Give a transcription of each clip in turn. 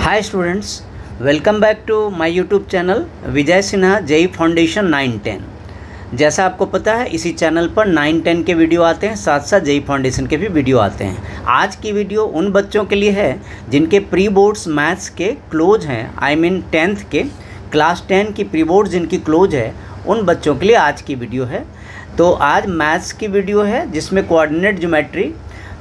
Hi students, welcome back to my YouTube channel Vijay Sinha JEE foundation 9-10। जैसा आपको पता है इसी चैनल पर 9-10 के वीडियो आते हैं, साथ साथ जेई फाउंडेशन के भी वीडियो आते हैं। आज की वीडियो उन बच्चों के लिए है जिनके प्री बोर्ड्स मैथ्स के क्लोज हैं, आई मीन 10th के क्लास 10 की प्री बोर्ड जिनकी क्लोज है, उन बच्चों के लिए आज की वीडियो है। तो आज मैथ्स की वीडियो है जिसमें कोऑर्डिनेट ज्योमेट्री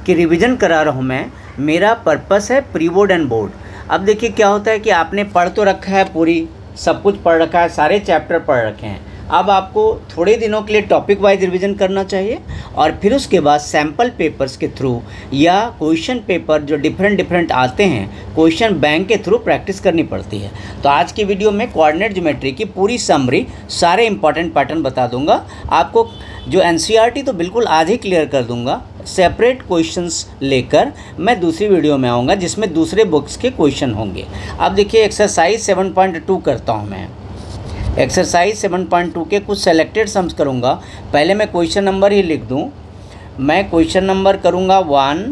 की रिवीजन करा रहा हूँ मैं। मेरा पर्पस है प्री बोर्ड एंड बोर्ड। अब देखिए क्या होता है कि आपने पढ़ तो रखा है, पूरी सब कुछ पढ़ रखा है, सारे चैप्टर पढ़ रखे हैं। अब आपको थोड़े दिनों के लिए टॉपिक वाइज रिवीजन करना चाहिए और फिर उसके बाद सैम्पल पेपर्स के थ्रू या क्वेश्चन पेपर जो डिफरेंट आते हैं क्वेश्चन बैंक के थ्रू प्रैक्टिस करनी पड़ती है। तो आज की वीडियो में कोऑर्डिनेट ज्योमेट्री की पूरी समरी, सारे इंपॉर्टेंट पैटर्न बता दूंगा आपको। जो एनसीईआरटी तो बिल्कुल आज ही क्लियर कर दूंगा, सेपरेट क्वेश्चंस लेकर मैं दूसरी वीडियो में आऊँगा जिसमें दूसरे बुक्स के क्वेश्चन होंगे। अब देखिए एक्सरसाइज 7.2 करता हूँ मैं। एक्सरसाइज 7.2 के कुछ सेलेक्टेड सम्स करूँगा। पहले मैं क्वेश्चन नंबर ही लिख दूँ। मैं क्वेश्चन नंबर करूँगा 1,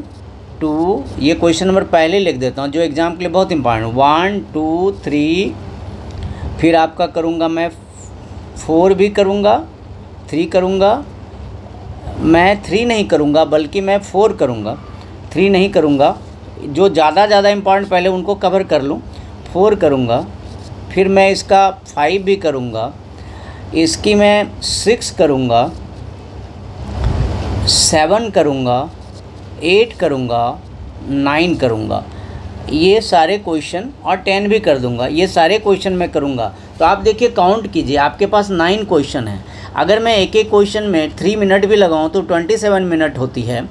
2, ये क्वेश्चन नंबर पहले लिख देता हूँ जो एग्ज़ाम के लिए बहुत इंपॉर्टेंट। 1, 2, 3, फिर आपका करूँगा मैं 4 भी करूँगा, 3 करूँगा। मैं 3 नहीं करूँगा बल्कि मैं 4 करूँगा, 3 नहीं करूँगा। जो ज़्यादा इंपॉर्टेंट पहले उनको कवर कर लूँ। 4 करूँगा, फिर मैं इसका 5 भी करूँगा, इसकी मैं 6 करूँगा, 7 करूँगा, 8 करूँगा, 9 करूँगा। ये सारे क्वेश्चन और 10 भी कर दूँगा। ये सारे क्वेश्चन मैं करूँगा। तो आप देखिए काउंट कीजिए, आपके पास 9 क्वेश्चन हैं। अगर मैं एक एक क्वेश्चन में 3 मिनट भी लगाऊँ तो 27 मिनट होती है।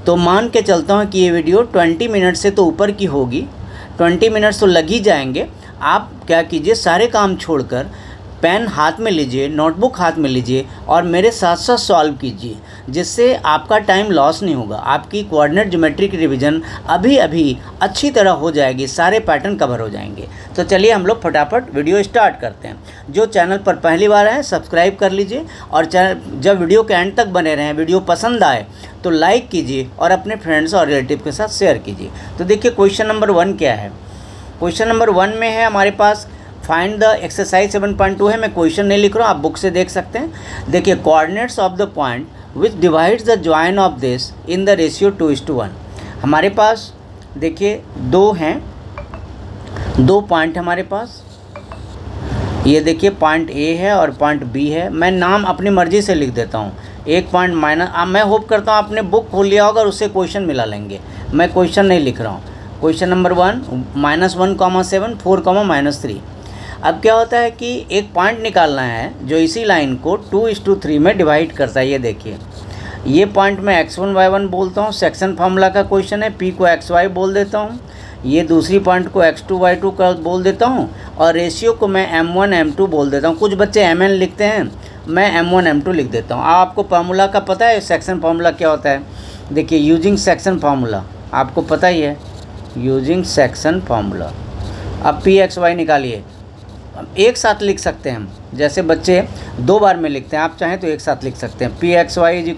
तो मान के चलता हूँ कि ये वीडियो 20 मिनट से तो ऊपर की होगी। 20 मिनट्स तो लग ही जाएंगे। आप क्या कीजिए, सारे काम छोड़कर पेन हाथ में लीजिए, नोटबुक हाथ में लीजिए और मेरे साथ साथ सॉल्व कीजिए, जिससे आपका टाइम लॉस नहीं होगा। आपकी कोऑर्डिनेट ज्योमेट्री की रिवीजन अभी अच्छी तरह हो जाएगी, सारे पैटर्न कवर हो जाएंगे। तो चलिए हम लोग फटाफट वीडियो स्टार्ट करते हैं। जो चैनल पर पहली बार आए सब्सक्राइब कर लीजिए और जब वीडियो के एंड तक बने रहें, वीडियो पसंद आए तो लाइक कीजिए और अपने फ्रेंड्स और रिलेटिव के साथ शेयर कीजिए। तो देखिए क्वेश्चन नंबर 1 क्या है। क्वेश्चन नंबर 1 में है हमारे पास फाइंड द एक्सरसाइज 7.2 है। मैं क्वेश्चन नहीं लिख रहा हूँ, आप बुक से देख सकते हैं। देखिए coordinates of the point which divides the join of this in the ratio 2:1। हमारे पास देखिए 2 हैं, 2 पॉइंट हमारे पास। ये देखिए पॉइंट ए है और पॉइंट बी है। मैं नाम अपनी मर्ज़ी से लिख देता हूँ। एक पॉइंट माइनस, मैं होप करता हूँ आपने बुक खोल लिया होगा और उससे क्वेश्चन मिला लेंगे। मैं क्वेश्चन नहीं लिख रहा हूँ। Question number 1 -1, 4, -3। अब क्या होता है कि एक पॉइंट निकालना है जो इसी लाइन को 2:3 में डिवाइड करता है। ये देखिए, ये पॉइंट मैं x1 y1 बोलता हूँ, सेक्शन फार्मूला का क्वेश्चन है। p को xy बोल देता हूँ, ये दूसरी पॉइंट को x2 y2 का बोल देता हूँ और रेशियो को मैं m1 m2 बोल देता हूँ। कुछ बच्चे mn लिखते हैं, मैं m1 m2 लिख देता हूँ। आपको फार्मूला का पता है सेक्शन फार्मूला क्या होता है? देखिए यूजिंग सेक्शन फार्मूला आपको पता ही है, यूजिंग सेक्शन फार्मूला। अब p xy निकालिए। एक साथ लिख सकते हैं हम, जैसे बच्चे 2 बार में लिखते हैं, आप चाहें तो एक साथ लिख सकते हैं। p xy =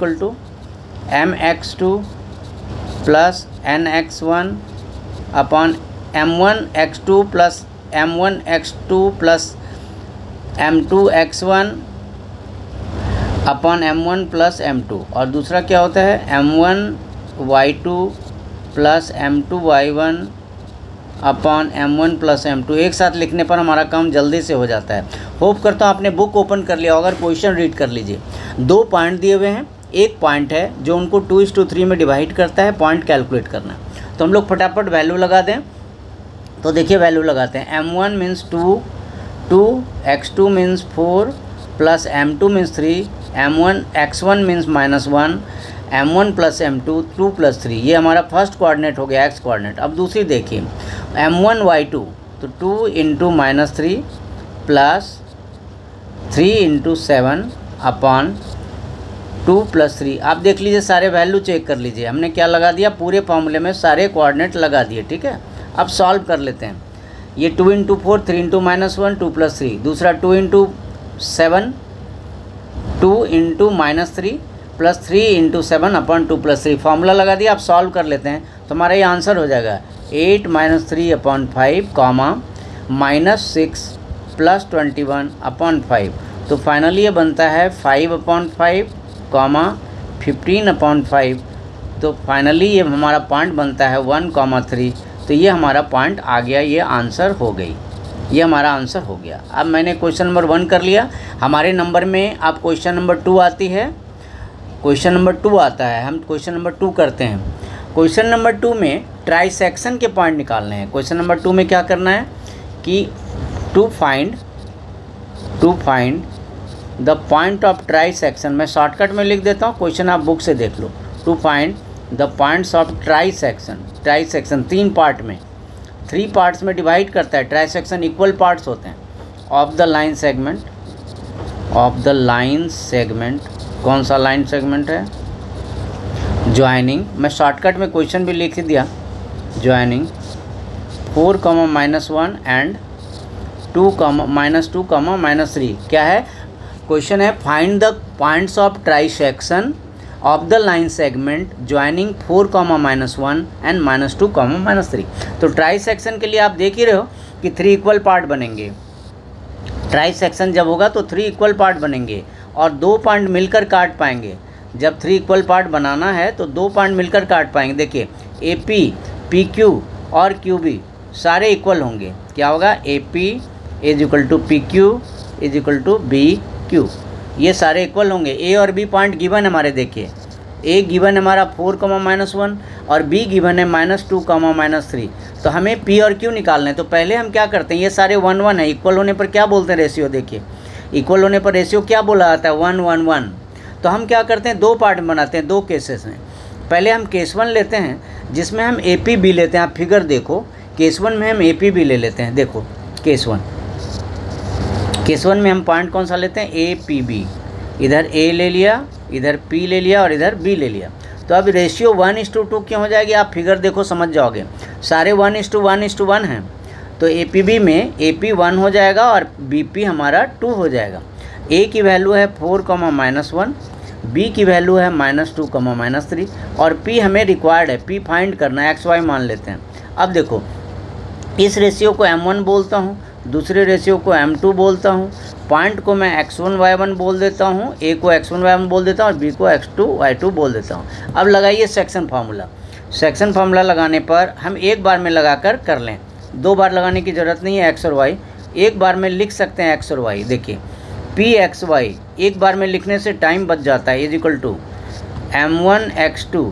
mx2 + nx1 upon m1 x2 + m1 x2 + m2 x1 upon m1 + m2। और दूसरा क्या होता है m1 y2 + m2 y1 upon m1 + m2। एक साथ लिखने पर हमारा काम जल्दी से हो जाता है। होप करता हूँ आपने बुक ओपन कर लिया होगा, अगर क्वेश्चन रीड कर लीजिए। 2 पॉइंट दिए हुए हैं, एक पॉइंट है जो उनको 2:3 में डिवाइड करता है। पॉइंट कैलकुलेट करना है तो हम लोग फटाफट वैल्यू लगा दें। तो देखिए वैल्यू लगाते हैं। m1 means 2, x2 means 4 + m2 means 3, x1 means -1, m1 + m2 2 + 3। ये हमारा फर्स्ट कोऑर्डिनेट हो गया, एक्स कोऑर्डिनेट। अब दूसरी देखिए m1 y2 तो 2 × -3 + 3 × 7 अपॉन 2 + 3। आप देख लीजिए, सारे वैल्यू चेक कर लीजिए। हमने क्या लगा दिया, पूरे फॉर्मूले में सारे कोऑर्डिनेट लगा दिए। ठीक है, अब सॉल्व कर लेते हैं। ये 2 × 4 3 × -1 2 + 3, दूसरा 2 × 7 2 × -3 + 3 × 7 अपॉन 2 + 3। फार्मूला लगा दिया। आप सॉल्व कर लेते हैं तो हमारा ये आंसर हो जाएगा 8 माइनस 3/5 कॉमा -6 प्लस 21/5। तो फाइनली ये बनता है 5/5 कॉमा 15/5। तो फाइनली ये हमारा पॉइंट बनता है 1,3। तो ये हमारा पॉइंट आ गया, ये आंसर हो गई, ये हमारा आंसर हो गया। अब मैंने क्वेश्चन नंबर 1 कर लिया। हमारे नंबर में अब क्वेश्चन नंबर 2 आती है, क्वेश्चन नंबर 2 आता है। हम क्वेश्चन नंबर 2 करते हैं। क्वेश्चन नंबर 2 में ट्राइसेक्शन के पॉइंट निकालने हैं। क्वेश्चन नंबर 2 में क्या करना है कि to find the point of trisection. मैं शॉर्टकट में लिख देता हूँ, क्वेश्चन आप बुक से देख लो। To find the points of trisection. Trisection 3 part में, 3 पार्ट्स में डिवाइड करता है। ट्राइसेक्शन इक्वल पार्ट्स होते हैं। Of the line segment, of the line segment, कौन सा लाइन सेगमेंट है? ज्वाइनिंग। मैं शॉर्टकट में क्वेश्चन भी लिख दिया, ज्वाइनिंग 4, -1 एंड 2, -2, -3। क्या है क्वेश्चन है? Find the points of trisection of the line segment joining 4, -1 and -2, -3। तो ट्राइसेक्शन के लिए आप देख ही रहे हो कि 3 इक्वल पार्ट बनेंगे। ट्राइसेक्शन जब होगा तो 3 इक्वल पार्ट बनेंगे और 2 पॉइंट मिलकर काट पाएंगे। जब 3 इक्वल पार्ट बनाना है तो 2 पॉइंट मिलकर काट पाएंगे। देखिए AP, PQ और QB सारे इक्वल होंगे। क्या होगा? AP = PQ = BQ, ये सारे इक्वल होंगे। A और B पॉइंट गिवन हमारे, देखिए A गिवन हमारा 4, -1 और B गिवन है -2, -3। तो हमें P और Q निकालना है। तो पहले हम क्या करते हैं, ये सारे 1, 1 है। इक्वल होने पर क्या बोलते हैं? रेशियो। देखिए इक्वल होने पर रेशियो क्या बोला जाता है? 1, 1, 1। तो हम क्या करते हैं, 2 पार्ट बनाते हैं, 2 केसेस हैं। पहले हम केस 1 लेते हैं जिसमें हम AP-B लेते हैं। आप फिगर देखो, केस 1 में हम AP-B ले लेते हैं। देखो केस 1 में हम पॉइंट कौन सा लेते हैं? APB। इधर A ले लिया, इधर P ले लिया और इधर B ले लिया। तो अब रेशियो 1:2 क्यों हो जाएगी? आप फिगर देखो समझ जाओगे। सारे 1:1 हैं। तो APB में AP 1 हो जाएगा और BP हमारा 2 हो जाएगा। A की वैल्यू है 4, -1, B की वैल्यू है -2, -3 और P हमें रिक्वायर्ड है, P फाइंड करना है, XY मान लेते हैं। अब देखो इस रेशियो को M1 बोलता हूँ, दूसरे रेशियो को M2 बोलता हूँ, पॉइंट को मैं X1, Y1 बोल देता हूँ, A को X1, Y1 बोल देता हूँ और B को X2, Y2 बोल देता हूँ। अब लगाइए सेक्शन फार्मूला। सेक्शन फार्मूला लगाने पर हम एक बार में लगाकर कर लें, 2 बार लगाने की ज़रूरत नहीं है। X और Y एक बार में लिख सकते हैं। X और Y देखिए PXY एक बार में लिखने से टाइम बच जाता है। = M1X2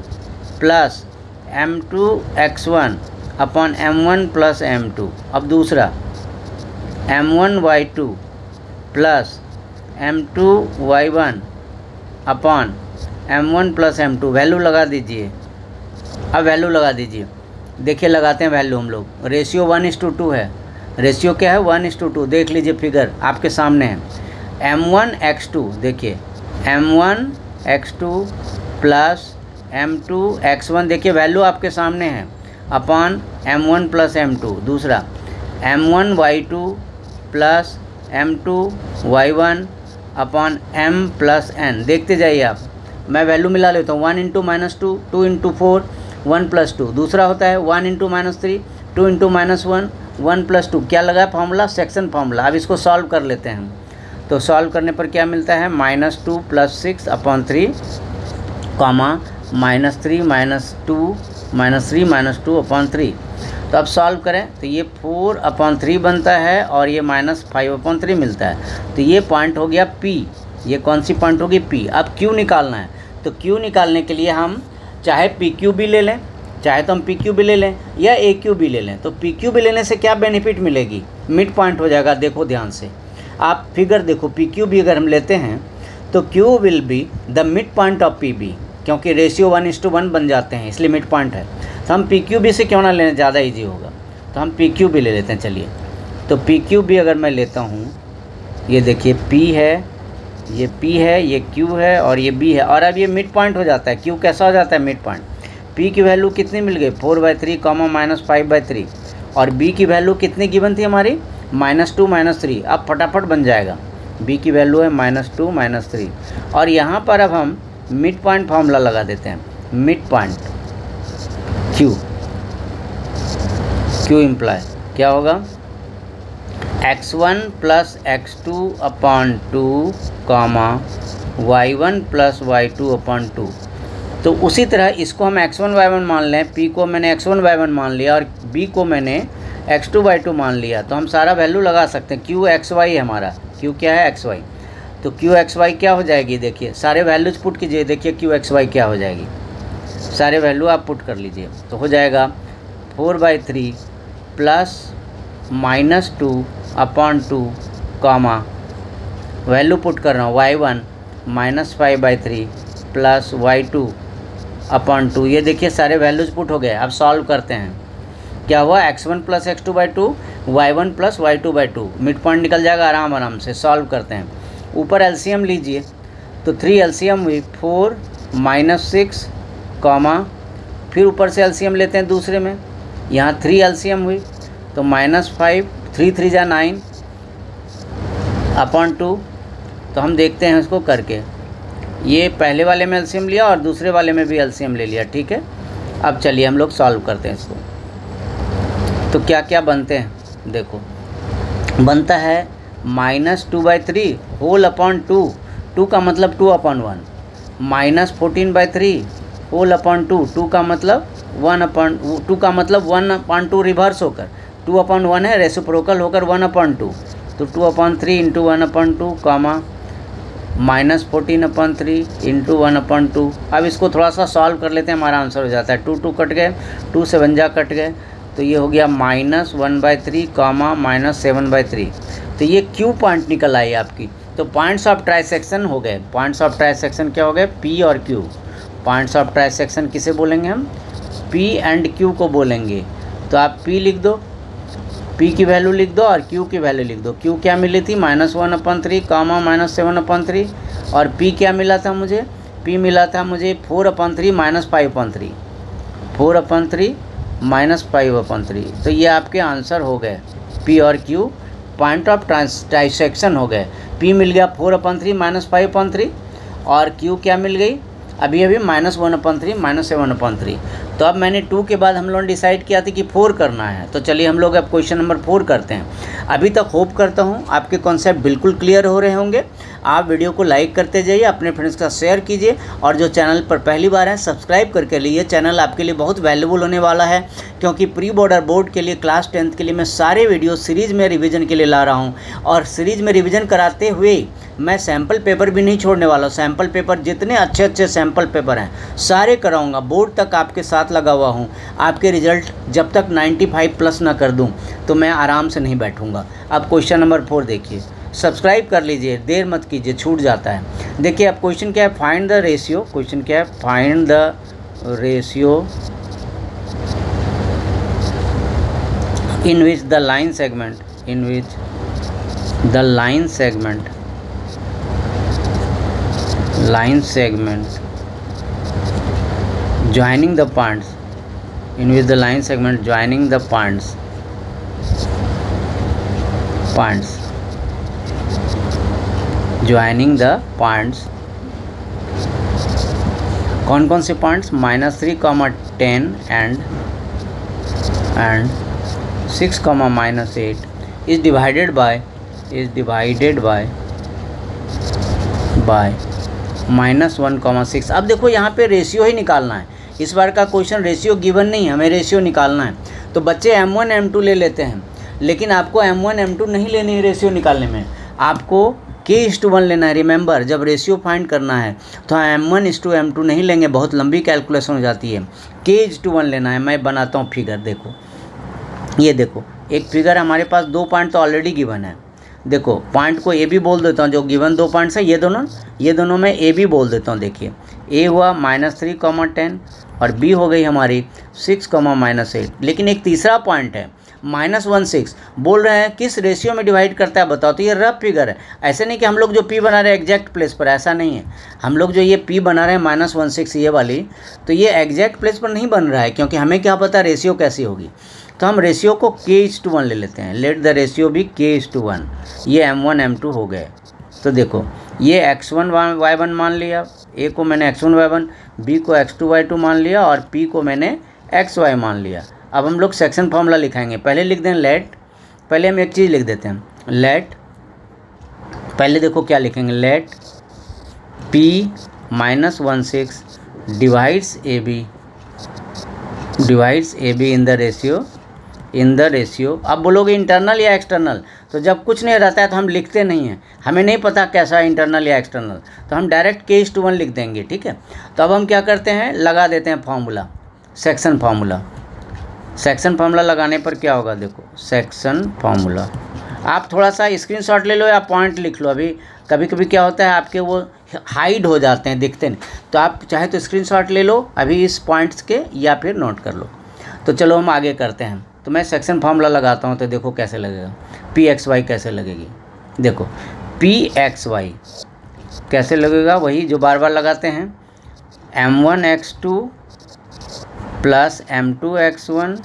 plus M2X1 upon M1 plus M2। अब दूसरा M1Y2 plus M2Y1 upon M1 plus M2। Value लगा दीजिए। अब वैल्यू लगा दीजिए। देखिए लगाते हैं वैल्यू हम लोग। रेशियो 1:2 है। रेशियो क्या है? 1:2। देख लीजिए फिगर आपके सामने है। M1X2 देखिए M1X2 प्लस M2X1 देखिए वैल्यू आपके सामने है अपॉन M1 प्लस M2। दूसरा M1Y2 plus M2Y1 upon M plus N। देखते जाइए आप। मैं वैल्यू मिला लेता हूँ। 1 × -2, 2 × 4, 1 + 2। दूसरा होता है 1 × -3, 2 × -1, 1 + 2। क्या लगा फार्मूला? Section formula. अब इसको सॉल्व कर लेते हैं हम। तो सॉल्व करने पर क्या मिलता है? -2 + 6 अपॉन 3, -3 -2 -3 -2 अपॉन 3। तो अब सॉल्व करें तो ये 4/3 बनता है और ये -5/3 मिलता है। तो ये पॉइंट हो गया P। ये कौन सी पॉइंट होगी? P। अब Q निकालना है। तो Q निकालने के लिए हम चाहे PQB ले लें, चाहे तो हम PQB ले लें या AQB ले लें। तो PQB लेने से क्या बेनिफिट मिलेगी? मिड पॉइंट हो जाएगा। देखो ध्यान से आप फिगर देखो। PQB अगर हम लेते हैं तो Q will be the mid point of PB, क्योंकि रेशियो 1:1 बन जाते हैं इसलिए मिड पॉइंट है। तो हम PQB से क्यों ना लें, ज़्यादा इजी होगा। तो हम PQB ले लेते हैं। चलिए तो PQB अगर मैं लेता हूँ, ये देखिए P है, ये P है, ये Q है और ये B है। और अब ये मिड पॉइंट हो जाता है। Q कैसा हो जाता है? Mid point. P की वैल्यू कितनी मिल गई? 4/3, -5/3 और B की वैल्यू कितनी गिवन थी हमारी? -2 -3। अब फटाफट बन जाएगा। B की वैल्यू है -2 -3 और यहाँ पर अब हम मिड पॉइंट फार्मूला लगा देते हैं। Mid point Q Q imply क्या होगा, x1 plus x2 upon 2 comma y1 plus y2 upon 2। तो उसी तरह इसको हम x1 y1 मान लें, p को मैंने x1 y1 मान लिया और b को मैंने x2 y2 मान लिया, तो हम सारा वैल्यू लगा सकते हैं। q x y है हमारा, q क्या है x y, तो q x y क्या हो जाएगी, देखिए सारे वैल्यूज पुट कीजिए, देखिए q x y क्या हो जाएगी, सारे वैल्यू आप पुट कर लीजिए। तो हो जाएगा 4/3 plus -2 upon 2 comma value put कर रहा हूँ y1 -5/3 प्लस y2 अपॉन 2। ये देखिए सारे वैल्यूज पुट हो गए। अब सॉल्व करते हैं, क्या हुआ, x1 plus x2/2 y1 plus y2/2, mid point निकल जाएगा आराम आराम से। सॉल्व करते हैं, ऊपर एलसीएम लीजिए, तो 3 एलसीएम हुई 4 -6 कॉमा, फिर ऊपर से एलसीएम लेते हैं दूसरे में, यहाँ 3 एलसीएम हुई तो -5, 3 3 जा 9 अपॉन 2। तो हम देखते हैं इसको करके, ये पहले वाले में एलसीएम लिया और दूसरे वाले में भी एलसीएम ले लिया, ठीक है। अब चलिए हम लोग सॉल्व करते हैं इसको। तो क्या क्या बनते हैं, देखो बनता है -2/3 होल अपॉन 2, 2 का मतलब 2/1, -14/3 होल अपॉन 2, 2 का मतलब 1/2 का मतलब 1/2 रिवर्स होकर 2/1 है, रेसिप्रोकल होकर 1/2, तो 2/3 इंटू 1/2 कॉमा -14/3 इंटू 1/2। अब इसको थोड़ा सा सॉल्व कर लेते हैं, हमारा आंसर हो जाता है 2 2 कट गए, 2 से 1 कट गए, तो ये हो गया -1/3 कॉमा -7/3। तो ये क्यू पॉइंट निकल आई आपकी। तो पॉइंट्स ऑफ ट्राइसेक्शन हो गए। पॉइंट्स ऑफ ट्राइसेक्शन क्या हो गए, पी और क्यू। पॉइंट्स ऑफ ट्राइसेक्शन किसे बोलेंगे हम, पी एंड क्यू को बोलेंगे। तो आप पी लिख दो, पी की वैल्यू लिख दो और क्यू की वैल्यू लिख दो। क्यू क्या मिली थी, -1/3 कॉमा -7/3, और पी क्या मिला था मुझे, पी मिला था मुझे 4/3 -5/3, 4/3 -5/3। तो ये आपके आंसर हो गए, पी और क्यू पॉइंट ऑफ ट्राइसेक्शन हो गए। पी मिल गया 4/3 -5/3 और क्यू क्या मिल गई अभी अभी -1/3 -7/3। तो अब मैंने 2 के बाद हम लोगों ने डिसाइड किया था कि 4 करना है। तो चलिए हम लोग अब क्वेश्चन नंबर 4 करते हैं। अभी तक होप करता हूँ आपके कॉन्सेप्ट बिल्कुल क्लियर हो रहे होंगे। आप वीडियो को लाइक करते जाइए, अपने फ्रेंड्स का शेयर कीजिए, और जो चैनल पर पहली बार है सब्सक्राइब करके लिए। चैनल आपके लिए बहुत वैल्यूबल होने वाला है, क्योंकि प्री बॉर्डर बोर्ड के लिए क्लास 10th के लिए मैं सारे वीडियो सीरीज़ में रिवीजन के लिए ला रहा हूँ, और सीरीज़ में रिवीजन कराते हुए मैं सैम्पल पेपर भी नहीं छोड़ने वाला हूँ। सैम्पल पेपर जितने अच्छे अच्छे सैम्पल पेपर हैं सारे कराऊंगा, बोर्ड तक आपके साथ लगा हुआ हूँ। आपके रिजल्ट जब तक 95 प्लस ना कर दूँ तो मैं आराम से नहीं बैठूँगा। अब क्वेश्चन नंबर 4 देखिए, सब्सक्राइब कर लीजिए, देर मत कीजिए, छूट जाता है। देखिए अब क्वेश्चन क्या है, फाइंड द रेशियो। क्वेश्चन क्या है, find the ratio in which the line segment joining the points, in which the line segment joining the points कौन कौन से points, -3, 10 and 6, -8 is divided by -1, 6। अब देखो यहाँ पे रेशियो ही निकालना है। इस बार का क्वेश्चन रेशियो गिवन नहीं है, हमें रेशियो निकालना है। तो बच्चे M1 M2 ले लेते हैं, लेकिन आपको M1 M2 नहीं लेनी है रेशियो निकालने में, आपको K:1 लेना है। रिमेंबर, जब रेशियो फाइंड करना है तो M1:M2 नहीं लेंगे, बहुत लंबी कैलकुलेशन हो जाती है। K:1 लेना है। मैं बनाता हूँ फिगर, देखो ये देखो एक फिगर हमारे पास, 2 पॉइंट तो ऑलरेडी गिवन है। देखो पॉइंट को ए भी बोल देता हूँ, जो गिवन 2 पॉइंट्स है ये दोनों मैं ए भी बोल देता हूँ। देखिए ए हुआ -3, 10 और बी हो गई हमारी 6, -8। लेकिन एक तीसरा पॉइंट है -1, 6, बोल रहे हैं किस रेशियो में डिवाइड करता है बताओ। तो ये रफ फिगर है, ऐसे नहीं कि हम लोग जो पी बना रहे हैं एग्जैक्ट प्लेस पर, ऐसा नहीं है। हम लोग जो ये पी बना रहे हैं -1, 6 ये वाली, तो ये एग्जैक्ट प्लेस पर नहीं बन रहा है, क्योंकि हमें क्या पता रेशियो कैसी होगी। तो हम रेशियो को K:1 ले लेते हैं। लेट द रेशियो भी K:1। ये M1 M2 हो गए। तो देखो ये X1 Y1 मान लिया, ए को मैंने X1 Y1, बी को X2 Y2 मान लिया, और पी को मैंने XY मान लिया। अब हम लोग सेक्शन फार्मूला लिखाएंगे। पहले लिख दें लेट, पहले हम एक चीज़ लिख देते हैं, लेट, पहले देखो क्या लिखेंगे, let P - 16 divides AB in the ratio. अब बोलोगे इंटरनल या एक्सटर्नल, तो जब कुछ नहीं रहता है तो हम लिखते नहीं हैं, हमें नहीं पता कैसा इंटरनल या एक्सटर्नल, तो हम डायरेक्ट K:1 लिख देंगे, ठीक है। तो अब हम क्या करते हैं, लगा देते हैं formula, section formula. Section formula लगाने पर क्या होगा, देखो सेक्शन फार्मूला। आप थोड़ा सा स्क्रीनशॉट ले लो या पॉइंट लिख लो। अभी कभी कभी क्या होता है आपके वो हाइड हो जाते हैं, दिखते नहीं, तो आप चाहे तो स्क्रीनशॉट ले लो अभी इस पॉइंट्स के, या फिर नोट कर लो। तो चलो हम आगे करते हैं। तो मैं सेक्शन फार्मूला लगाता हूँ, तो देखो कैसे लगेगा, PXY कैसे लगेगी, देखो PXY कैसे लगेगा, वही जो बार बार लगाते हैं, M1x2 + M2x1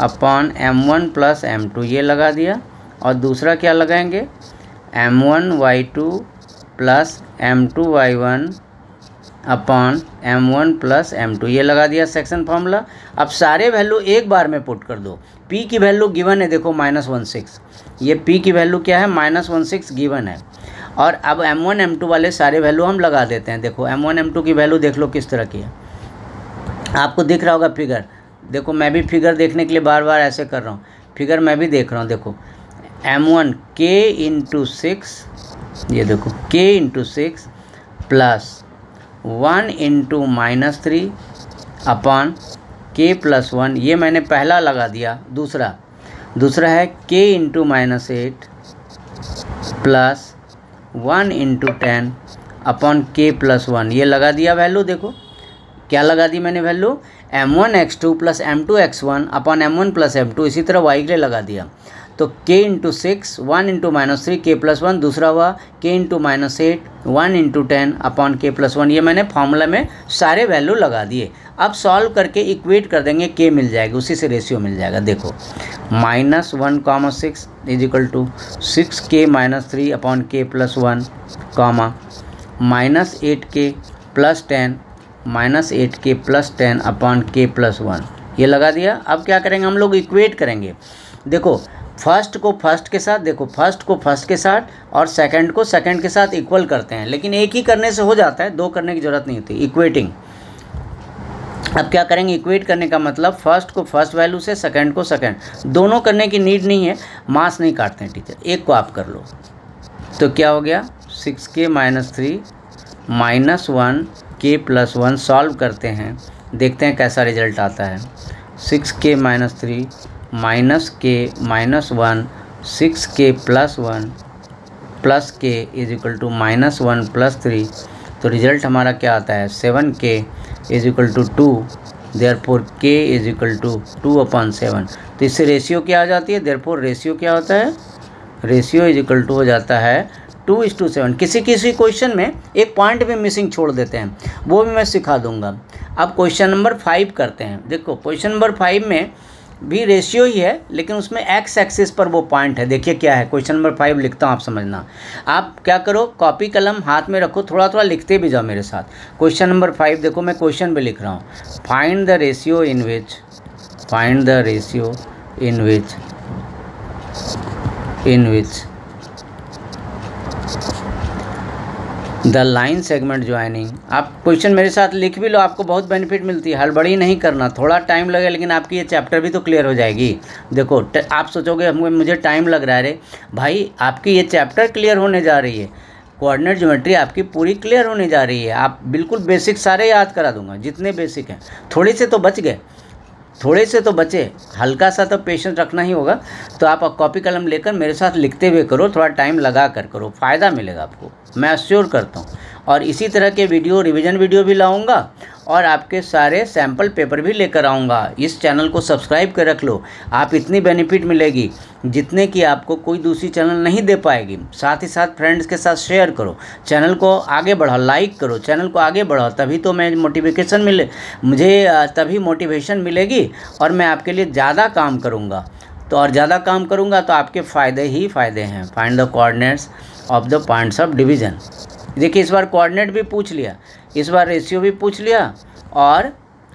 upon M1 + M2, ये लगा दिया। और दूसरा क्या लगाएंगे, M1y2 + M2y1 upon M1 + M2, ये लगा दिया सेक्शन फार्मूला। अब सारे वैल्यू एक बार में पुट कर दो। P की वैल्यू गिवन है, देखो -16, ये P की वैल्यू क्या है, -16 गिवन है। और अब M1 M2 वाले सारे वैल्यू हम लगा देते हैं। देखो M1 M2 की वैल्यू देख लो किस तरह की है, आपको दिख रहा होगा फिगर। देखो मैं भी फिगर देखने के लिए बार बार ऐसे कर रहा हूँ, फिगर मैं भी देख रहा हूँ। देखो M1 K/6, ये देखो K/6 + 1 × -3 अपॉन K+1, ये मैंने पहला लगा दिया। दूसरा है K/-8 + 1 × 10 अपॉन K+1, ये लगा दिया वैल्यू। देखो क्या लगा दी मैंने value, M1x2 + M2x1 upon M1 + M2, इसी तरह y के लिए लगा दिया। तो K/6 1 × -3 K+1, दूसरा हुआ K/-8 1 × 10 अपॉन K+1, ये मैंने फार्मूला में सारे वैल्यू लगा दिए। अब सॉल्व करके इक्वेट कर देंगे, K मिल जाएगा, उसी से रेशियो मिल जाएगा। देखो -1, 6 = 6K - 3 upon K+1, -8K + 10 -8K + 10 upon K+1, ये लगा दिया। अब क्या करेंगे हम लोग, इक्वेट करेंगे। देखो फर्स्ट को फर्स्ट के साथ, देखो फर्स्ट को फर्स्ट के साथ और सेकंड को सेकंड के साथ इक्वल करते हैं, लेकिन एक ही करने से हो जाता है, दो करने की ज़रूरत नहीं होती, इक्वेटिंग। अब क्या करेंगे, इक्वेट करने का मतलब फर्स्ट को फर्स्ट वैल्यू से, सेकंड को सेकंड, दोनों करने की नीड नहीं है, मास नहीं काटते हैं टीचर, एक को आप कर लो। तो क्या हो गया, 6K - 3 -1 K+1, सॉल्व करते हैं, देखते हैं कैसा रिजल्ट आता है। 6K - 3 -K - 1 6K + 1 + K = -1 + 3, तो रिजल्ट हमारा क्या आता है, 7K = 2, देयरफॉर K = 2/7। तो इससे रेशियो क्या आ जाती है, देयरफॉर रेशियो क्या होता है, रेशियो = हो जाता है 2:7। किसी क्वेश्चन में एक पॉइंट भी मिसिंग छोड़ देते हैं, वो भी मैं सिखा दूंगा। अब क्वेश्चन नंबर 5 करते हैं। देखो क्वेश्चन नंबर 5 में भी रेशियो ही है, लेकिन उसमें एक्स एक्सिस पर वो पॉइंट है। देखिए क्या है, क्वेश्चन नंबर 5 लिखता हूँ, आप समझना। आप क्या करो, कॉपी कलम हाथ में रखो, थोड़ा थोड़ा लिखते भी जाओ मेरे साथ। क्वेश्चन नंबर 5 देखो, मैं क्वेश्चन भी लिख रहा हूँ, find the ratio in which the line segment joining. आप क्वेश्चन मेरे साथ लिख भी लो, आपको बहुत बेनिफिट मिलती है, हड़बड़ी नहीं करना, थोड़ा टाइम लगेगा, लेकिन आपकी ये चैप्टर भी तो क्लियर हो जाएगी। देखो आप सोचोगे मुझे टाइम लग रहा है, रे भाई आपकी ये चैप्टर क्लियर होने जा रही है, कोऑर्डिनेट ज्योमेट्री आपकी पूरी क्लियर होने जा रही है। आप बिल्कुल बेसिक सारे याद करा दूंगा, जितने बेसिक हैं। थोड़े से तो बच गए, थोड़े से तो बचे, हल्का सा तो पेशेंस रखना ही होगा। तो आप कॉपी कलम लेकर मेरे साथ लिखते हुए करो, थोड़ा टाइम लगा कर करो, फ़ायदा मिलेगा आपको, मैं अश्योर करता हूँ। और इसी तरह के वीडियो, रिवीजन वीडियो भी लाऊंगा और आपके सारे सैम्पल पेपर भी लेकर आऊँगा। इस चैनल को सब्सक्राइब कर रख लो, आप इतनी बेनिफिट मिलेगी जितने कि आपको कोई दूसरी चैनल नहीं दे पाएगी। साथ ही साथ फ्रेंड्स के साथ शेयर करो, चैनल को आगे बढ़ाओ, लाइक करो, चैनल को आगे बढ़ाओ, तभी तो मैं मुझे तभी मोटिवेशन मिलेगी और मैं आपके लिए ज़्यादा काम करूँगा। तो और ज़्यादा काम करूँगा तो आपके फ़ायदे ही फ़ायदे हैं। Find the coordinates of the points of division. देखिए इस बार कोऑर्डिनेट भी पूछ लिया, इस बार रेशियो भी पूछ लिया और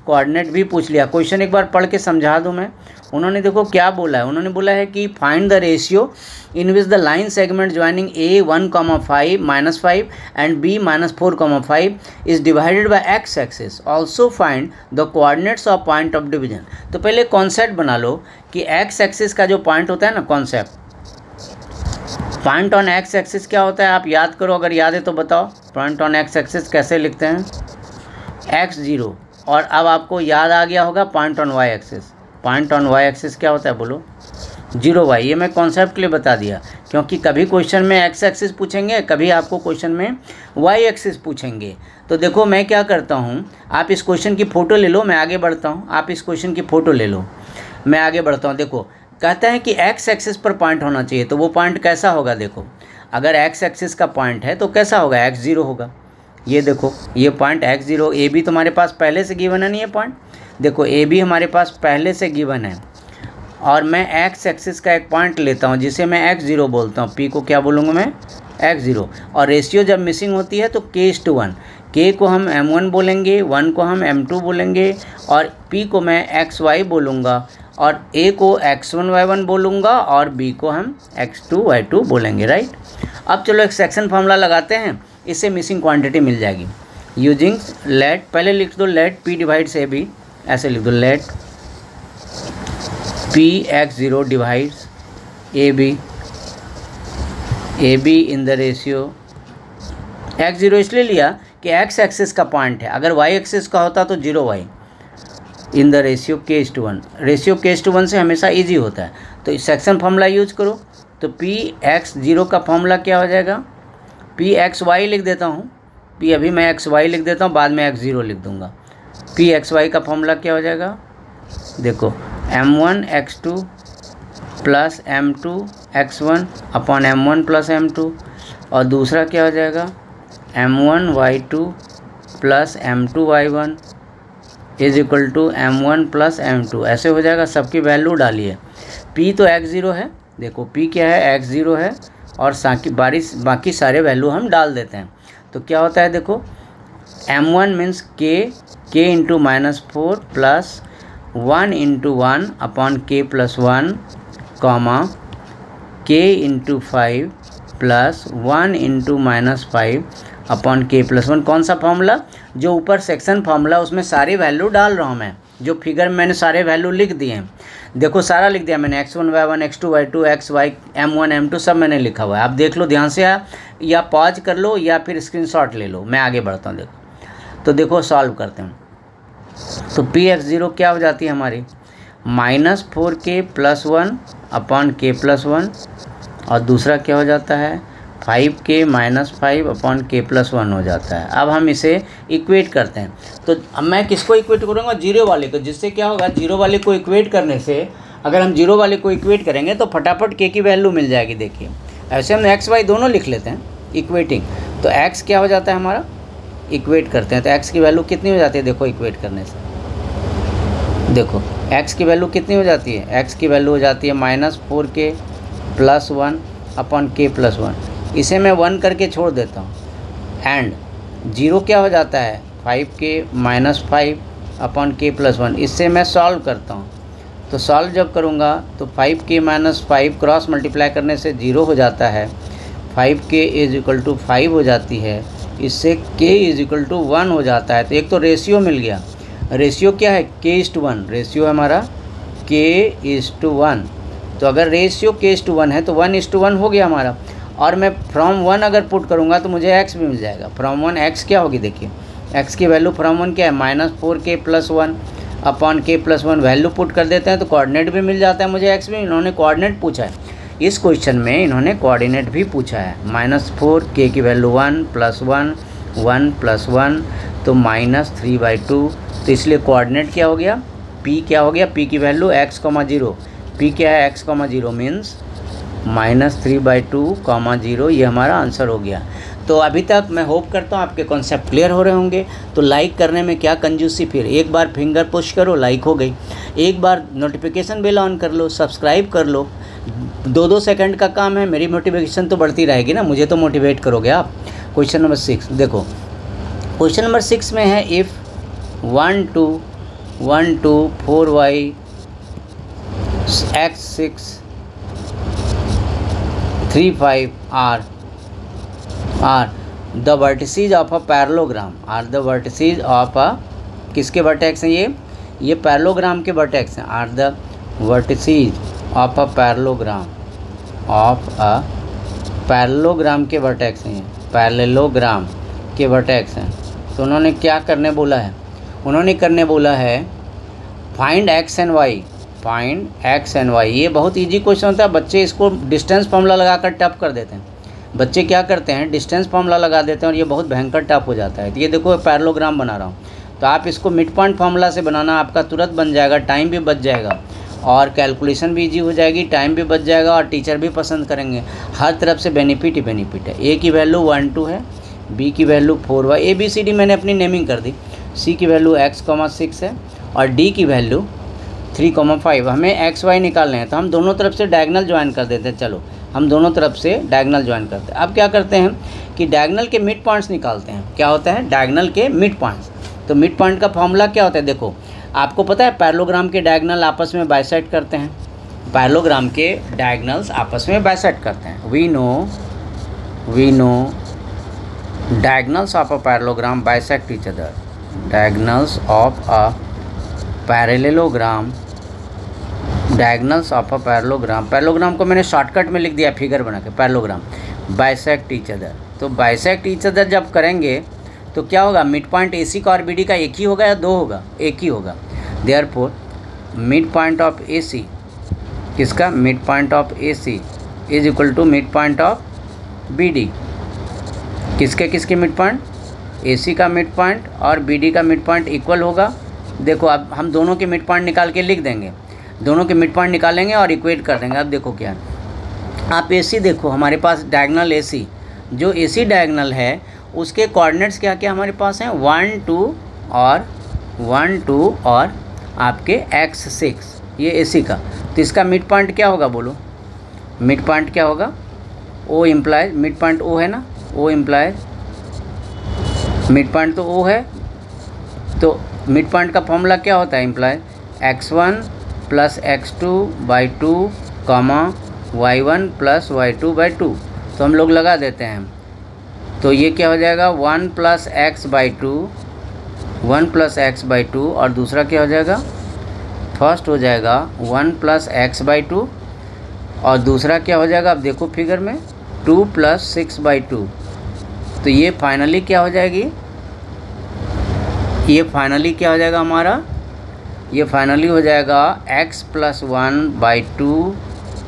कोऑर्डिनेट भी पूछ लिया। क्वेश्चन एक बार पढ़ के समझा दूं मैं। उन्होंने देखो क्या बोला है, उन्होंने बोला है कि find the ratio in which the line segment joining A 1,5 -5 and B -4,5 is divided by x axis. Also find the coordinates of point of division. तो पहले कॉन्सेप्ट बना लो कि एक्स एक्सिस का जो पॉइंट होता है ना, concept point on x axis क्या होता है, आप याद करो, अगर याद है तो बताओ। पॉइंट ऑन एक्स एक्सिस कैसे लिखते हैं, x0। और अब आपको याद आ गया होगा point on y axis. Point on y axis क्या होता है बोलो, 0y। ये मैं कॉन्सेप्ट के लिए बता दिया, क्योंकि कभी क्वेश्चन में एक्स एक्सिस पूछेंगे, कभी आपको क्वेश्चन में वाई एक्सिस पूछेंगे। तो देखो मैं क्या करता हूँ, आप इस क्वेश्चन की फ़ोटो ले लो, मैं आगे बढ़ता हूँ। आप इस क्वेश्चन की फ़ोटो ले लो, मैं आगे बढ़ता हूँ। देखो कहता है कि एक्स एक्सिस पर पॉइंट होना चाहिए, तो वो पॉइंट कैसा होगा, देखो अगर एक्स एक्सिस का पॉइंट है तो कैसा होगा, x0 होगा। ये देखो ये पॉइंट x0, ए बी तुम्हारे पास पहले से गिवन है नहीं, ये पॉइंट देखो ए बी हमारे पास पहले से गिवन है। और मैं एक्स एक्सिस का एक पॉइंट लेता हूँ जिसे मैं x0 बोलता हूँ, p को क्या बोलूँगा मैं, x0। और रेशियो जब मिसिंग होती है तो k:1, k को हम m1 बोलेंगे, 1 को हम m2 बोलेंगे, और p को मैं xy बोलूँगा, और a को x1 y1 बोलूँगा, और b को हम x2 y2 बोलेंगे, राइट। अब चलो एक सेक्शन फार्मूला लगाते हैं, इससे मिसिंग क्वांटिटी मिल जाएगी। यूजिंग लेट, पहले लिख दो let p divides A B, ऐसे लिख दो let p x0 divides A B in the ratio x0 इसलिए लिया कि x एक्सिस का पॉइंट है, अगर y एक्सिस का होता तो 0y in the ratio k:1। Ratio k:1 से हमेशा इजी होता है, तो इस सेक्शन फार्मूला यूज करो। तो p x0 का फार्मूला क्या हो जाएगा, p xy लिख देता हूँ, p अभी मैं xy लिख देता हूँ, बाद में x0 लिख दूँगा। p xy का फार्मूला क्या हो जाएगा, देखो m1 x2 plus m2 x1 upon m1 plus m2, और दूसरा क्या हो जाएगा m1 y2 plus m2 y1 is equal to m1 plus m2, ऐसे हो जाएगा। सबकी वैल्यू डालिए। p तो x0 है, देखो p क्या है, x0 है, और बाकी सारे वैल्यू हम डाल देते हैं। तो क्या होता है देखो, m1 means k into -4 plus 1 into 1 upon k+1 comma k into 5 plus 1 into -5 upon k+1। कौन सा फॉर्मूला, जो ऊपर सेक्शन फार्मूला उसमें सारी वैल्यू डाल रहा हूँ मैं, जो फिगर मैंने सारे वैल्यू लिख दिए हैं। देखो सारा लिख दिया मैंने, x1 y1 x2 y2 xy m1 m2 सब मैंने लिखा हुआ है। आप देख लो ध्यान से, या पॉज कर लो या फिर स्क्रीनशॉट ले लो, मैं आगे बढ़ता हूँ। देखो तो देखो सॉल्व करते हैं। तो p x0 क्या हो जाती है हमारी, -4k + 1 अपॉन k+1, और दूसरा क्या हो जाता है 5k - 5 अपॉन k+1 हो जाता है। अब हम इसे इक्वेट करते हैं। तो अब मैं किसको इक्वेट करूँगा, 0 वाले को, जिससे क्या होगा 0 वाले को इक्वेट करने से, अगर हम 0 वाले को इक्वेट करेंगे तो फटाफट k की वैल्यू मिल जाएगी। देखिए ऐसे हम x y दोनों लिख लेते हैं इक्वेटिंग। तो x क्या हो जाता है हमारा, इक्वेट करते हैं तो x की वैल्यू कितनी हो जाती है, देखो इक्वेट करने से देखो x की वैल्यू कितनी हो जाती है, x की वैल्यू हो जाती है -4k + 1 अपॉन k+1। इसे मैं 1 करके छोड़ देता हूँ, एंड 0 क्या हो जाता है 5k - 5 अपॉन k+1। इससे मैं सॉल्व करता हूँ, तो सॉल्व जब करूँगा तो 5k - 5 क्रॉस मल्टीप्लाई करने से 0 हो जाता है, 5k = 5 हो जाती है, इससे k = 1 हो जाता है। तो एक तो रेशियो मिल गया, रेशियो क्या है k:1, रेशियो हमारा k:1। तो अगर रेशियो k:1 है तो 1:1 हो गया हमारा, और मैं फ्रॉम 1 अगर पुट करूँगा तो मुझे x भी मिल जाएगा। फ्रॉम 1 x क्या होगी, देखिए x की वैल्यू फ्रॉम 1 क्या है -4k + 1 upon k+1, value put कर देते हैं तो कोऑर्डिनेट भी मिल जाता है मुझे x भी। इन्होंने कोऑर्डिनेट पूछा है, इस क्वेश्चन में इन्होंने कोऑर्डिनेट भी पूछा है। -4k की वैल्यू 1 + 1 1 + 1 तो -3/2। तो इसलिए कोऑर्डिनेट क्या हो गया, p क्या हो गया, p की वैल्यू x, 0, p क्या है x, 0 मीन्स -3/2, 0। ये हमारा आंसर हो गया। तो अभी तक मैं होप करता हूँ आपके कॉन्सेप्ट क्लियर हो रहे होंगे। तो लाइक करने में क्या कंजूसी, फिर एक बार फिंगर पुश करो लाइक हो गई, एक बार नोटिफिकेशन बेल ऑन कर लो, सब्सक्राइब कर लो। 2-2 सेकंड का काम है, मेरी मोटिवेशन तो बढ़ती रहेगी ना, मुझे तो मोटिवेट करोगे आप। क्वेश्चन नंबर 6 देखो, क्वेश्चन नंबर 6 में है if 1 2 1 2 4y x 6 3 5 are the vertices of a parallelogram, are the vertices of a, किसके वर्टेक्स हैं ये पैरेललोग्राम के वर्टेक्स हैं, are the vertices of a parallelogram, of a parallelogram के वर्टेक्स हैं, पैरेललोग्राम के वर्टेक्स हैं। तो उन्होंने क्या करने बोला है, उन्होंने करने बोला है find x and y, find x and y. ये बहुत इजी क्वेश्चन होता है, बच्चे इसको डिस्टेंस फॉर्मूला लगाकर टफ कर देते हैं। बच्चे क्या करते हैं, डिस्टेंस फॉर्मूला लगा देते हैं और ये बहुत भयंकर टफ हो जाता है। तो ये देखो पैरेललोग्राम बना रहा हूँ, तो आप इसको मिड पॉइंट फार्मूला से बनाना, आपका तुरंत बन जाएगा, टाइम भी बच जाएगा और कैलकुलेशन भी इजी हो जाएगी, टाइम भी बच जाएगा और टीचर भी पसंद करेंगे। हर तरफ से बेनिफिट ही बेनिफिट है। ए की वैल्यू 1 2 है, बी की वैल्यू 4y, ABCD मैंने अपनी नेमिंग कर दी, सी की वैल्यू x 6 है और डी की वैल्यू 3 5। हमें XY निकालने हैं तो हम दोनों तरफ से डायगोनल ज्वाइन कर देते हैं। चलो हम दोनों तरफ से डायगोनल ज्वाइन करते हैं। अब क्या करते हैं कि डायगोनल के मिड पॉइंट्स निकालते हैं। क्या होता है, डायगोनल के मिड पॉइंट्स। तो मिड पॉइंट का फॉर्मूला क्या होता है, देखो आपको पता है पैरेललोग्राम के डायगोनल आपस में बाइसेक्ट करते हैं, पैरेललोग्राम के डायगोनल्स आपस में बाइसेक्ट करते हैं। We know diagonals of a parallelogram bisect each other, diagonals of a parallelogram, diagonals of a parallelogram, parallelogram को मैंने शॉर्टकट में लिख दिया फिगर बना के, पैरेललोग्राम बाइसेक्ट ईच अदर। तो बाइसेक्ट ईच अदर जब करेंगे तो क्या होगा, मिड पॉइंट AC का और BD का एक ही होगा या दो होगा, एक ही होगा। Therefore mid point of AC, किसका, mid point of AC is equal to mid point of BD। किसके किसके मिड पॉइंट, AC का मिड पॉइंट और BD का मिड पॉइंट इक्वल होगा। देखो अब हम दोनों के मिड पॉइंट निकाल के लिख देंगे, दोनों के मिड पॉइंट निकालेंगे और इक्वेट कर देंगे। अब देखो क्या, आप AC देखो, हमारे पास डायगोनल AC, जो AC डायगोनल है उसके कोऑर्डिनेट्स क्या क्या हमारे पास हैं, 1 2 और आपके x 6, ये AC का। तो इसका मिड पॉइंट क्या होगा, बोलो मिड पॉइंट क्या होगा, O implies, mid point O है ना, O इम्प्लाइज, मिड पॉइंट तो O है। तो मिड पॉइंट का फॉर्मूला क्या होता है, implies x1 + x2 / 2, y1 + y2 / 2। तो हम लोग लगा देते हैं, तो ये क्या हो जाएगा, 1 + x / 2 और दूसरा क्या हो जाएगा, फर्स्ट हो जाएगा 1 + x / 2 और दूसरा क्या हो जाएगा, अब देखो फिगर में 2 + 6 / 2। तो ये फाइनली क्या हो जाएगी, ये फाइनली क्या हो जाएगा हमारा, ये फाइनली हो जाएगा x + 1 / 2,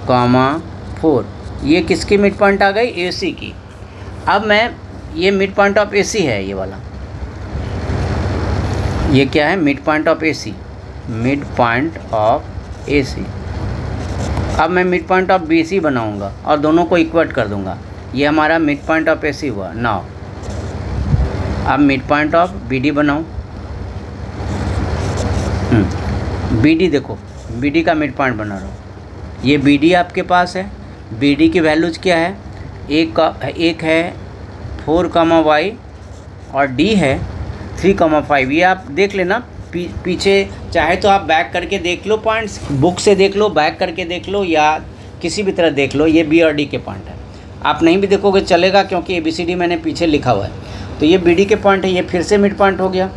4। ये किसकी मिड पॉइंट आ गई, AC की। अब मैं, ये मिड पॉइंट ऑफ AC है, ये वाला, ये क्या है, mid point of AC, mid point of AC। अब मैं मिड पॉइंट ऑफ BC बनाऊंगा और दोनों को इक्वेट कर दूंगा। ये हमारा मिड पॉइंट ऑफ AC हुआ। नाउ अब मिड पॉइंट ऑफ BD बनाऊं, BD देखो, BD का मिड पॉइंट बना रहा हूँ। ये BD आपके पास है, BD की वैल्यूज क्या है, एक है 4, y और D है 3, 5। ये आप देख लेना पीछे, चाहे तो आप बैक करके देख लो, पॉइंट्स बुक से देख लो, बैक करके देख लो या किसी भी तरह देख लो, ये B और D के पॉइंट है। आप नहीं भी देखोगे चलेगा क्योंकि ABCD मैंने पीछे लिखा हुआ है। तो ये BD के पॉइंट है, ये फिर से मिड पॉइंट हो गया।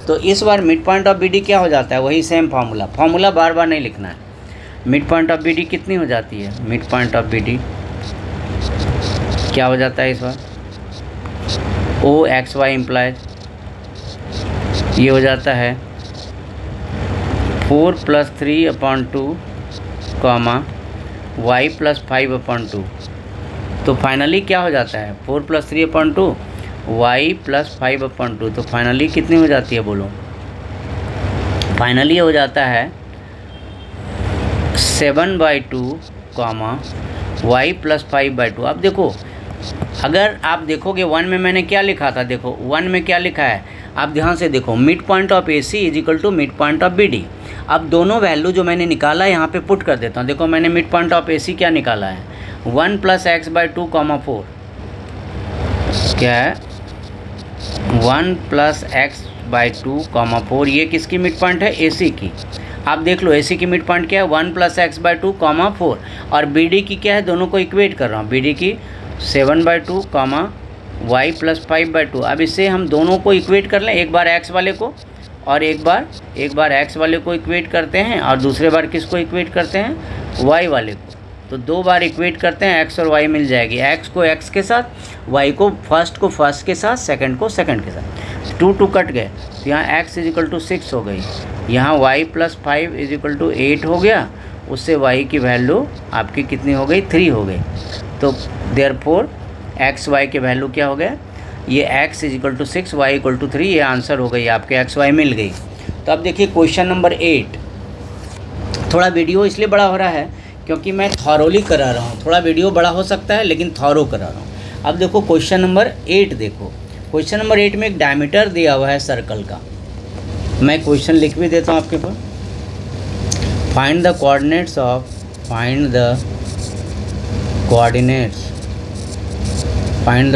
तो इस बार मिड पॉइंट ऑफ BD क्या हो जाता है, वही सेम फार्मूला बार बार नहीं लिखना है। मिड पॉइंट ऑफ BD कितनी हो जाती है, मिड पॉइंट ऑफ BD क्या हो जाता है इस बार, OXY इम्प्लाइज, ये हो जाता है 4 + 3/2, y + 5/2। तो फाइनली क्या हो जाता है, 4 + 3/2, y + 5/2। तो फाइनली कितनी हो जाती है, बोलो, फाइनली हो जाता है 7/2, y + 5/2। अब देखो, अगर आप देखोगे 1 में मैंने क्या लिखा था, देखो 1 में क्या लिखा है, आप ध्यान से देखो, mid point of AC = mid point of BD। अब दोनों वैल्यू जो मैंने निकाला यहाँ पे पुट कर देता हूँ। देखो मैंने मिड पॉइंट ऑफ AC क्या निकाला है, 1 + x / 2, 4। क्या है, 1 + x बाई 2 कॉमा 4, ये किसकी मिड पॉइंट है? AC की। आप देख लो AC की मिड पॉइंट क्या है? 1 + x बाई 2 कॉमा 4। और BD की क्या है? दोनों को इक्वेट कर रहा हूँ। BD की 7 बाई 2 कॉमा y + 5 बाई 2। अब इससे हम दोनों को इक्वेट कर लें, एक बार x वाले को और एक बार x वाले को इक्वेट करते हैं और दूसरे बार किसको इक्वेट करते हैं? y वाले को। तो 2 बार इक्वेट करते हैं, x और y मिल जाएगी। x को x के साथ, y को फर्स्ट के साथ, सेकंड को सेकंड के साथ। 2 2 कट गए, तो यहाँ x = 6 हो गई, यहाँ y + 5 = 8 हो गया। उससे y की वैल्यू आपकी कितनी हो गई? 3 हो गई। तो देयरफॉर x y के वैल्यू क्या हो गया? ये x = 6, y = 3, ये आंसर हो गई आपके, x y मिल गई। तो अब देखिए क्वेश्चन नंबर 8। थोड़ा वीडियो इसलिए बड़ा हो रहा है क्योंकि मैं थॉरोली करा रहा हूँ। थोड़ा वीडियो बड़ा हो सकता है लेकिन थॉरो करा रहा हूँ। अब देखो क्वेश्चन नंबर 8 देखो। क्वेश्चन नंबर 8 में एक डायमीटर दिया हुआ है सर्कल का। मैं क्वेश्चन लिख भी देता हूँ आपके पास। Find the coordinates of point A। Find the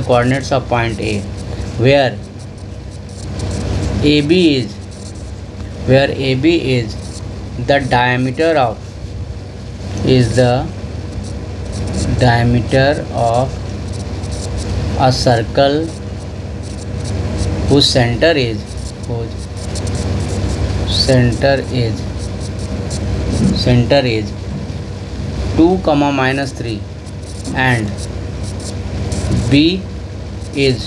coordinates of point A where AB is the diameter of a circle whose center is 2, -3 and B is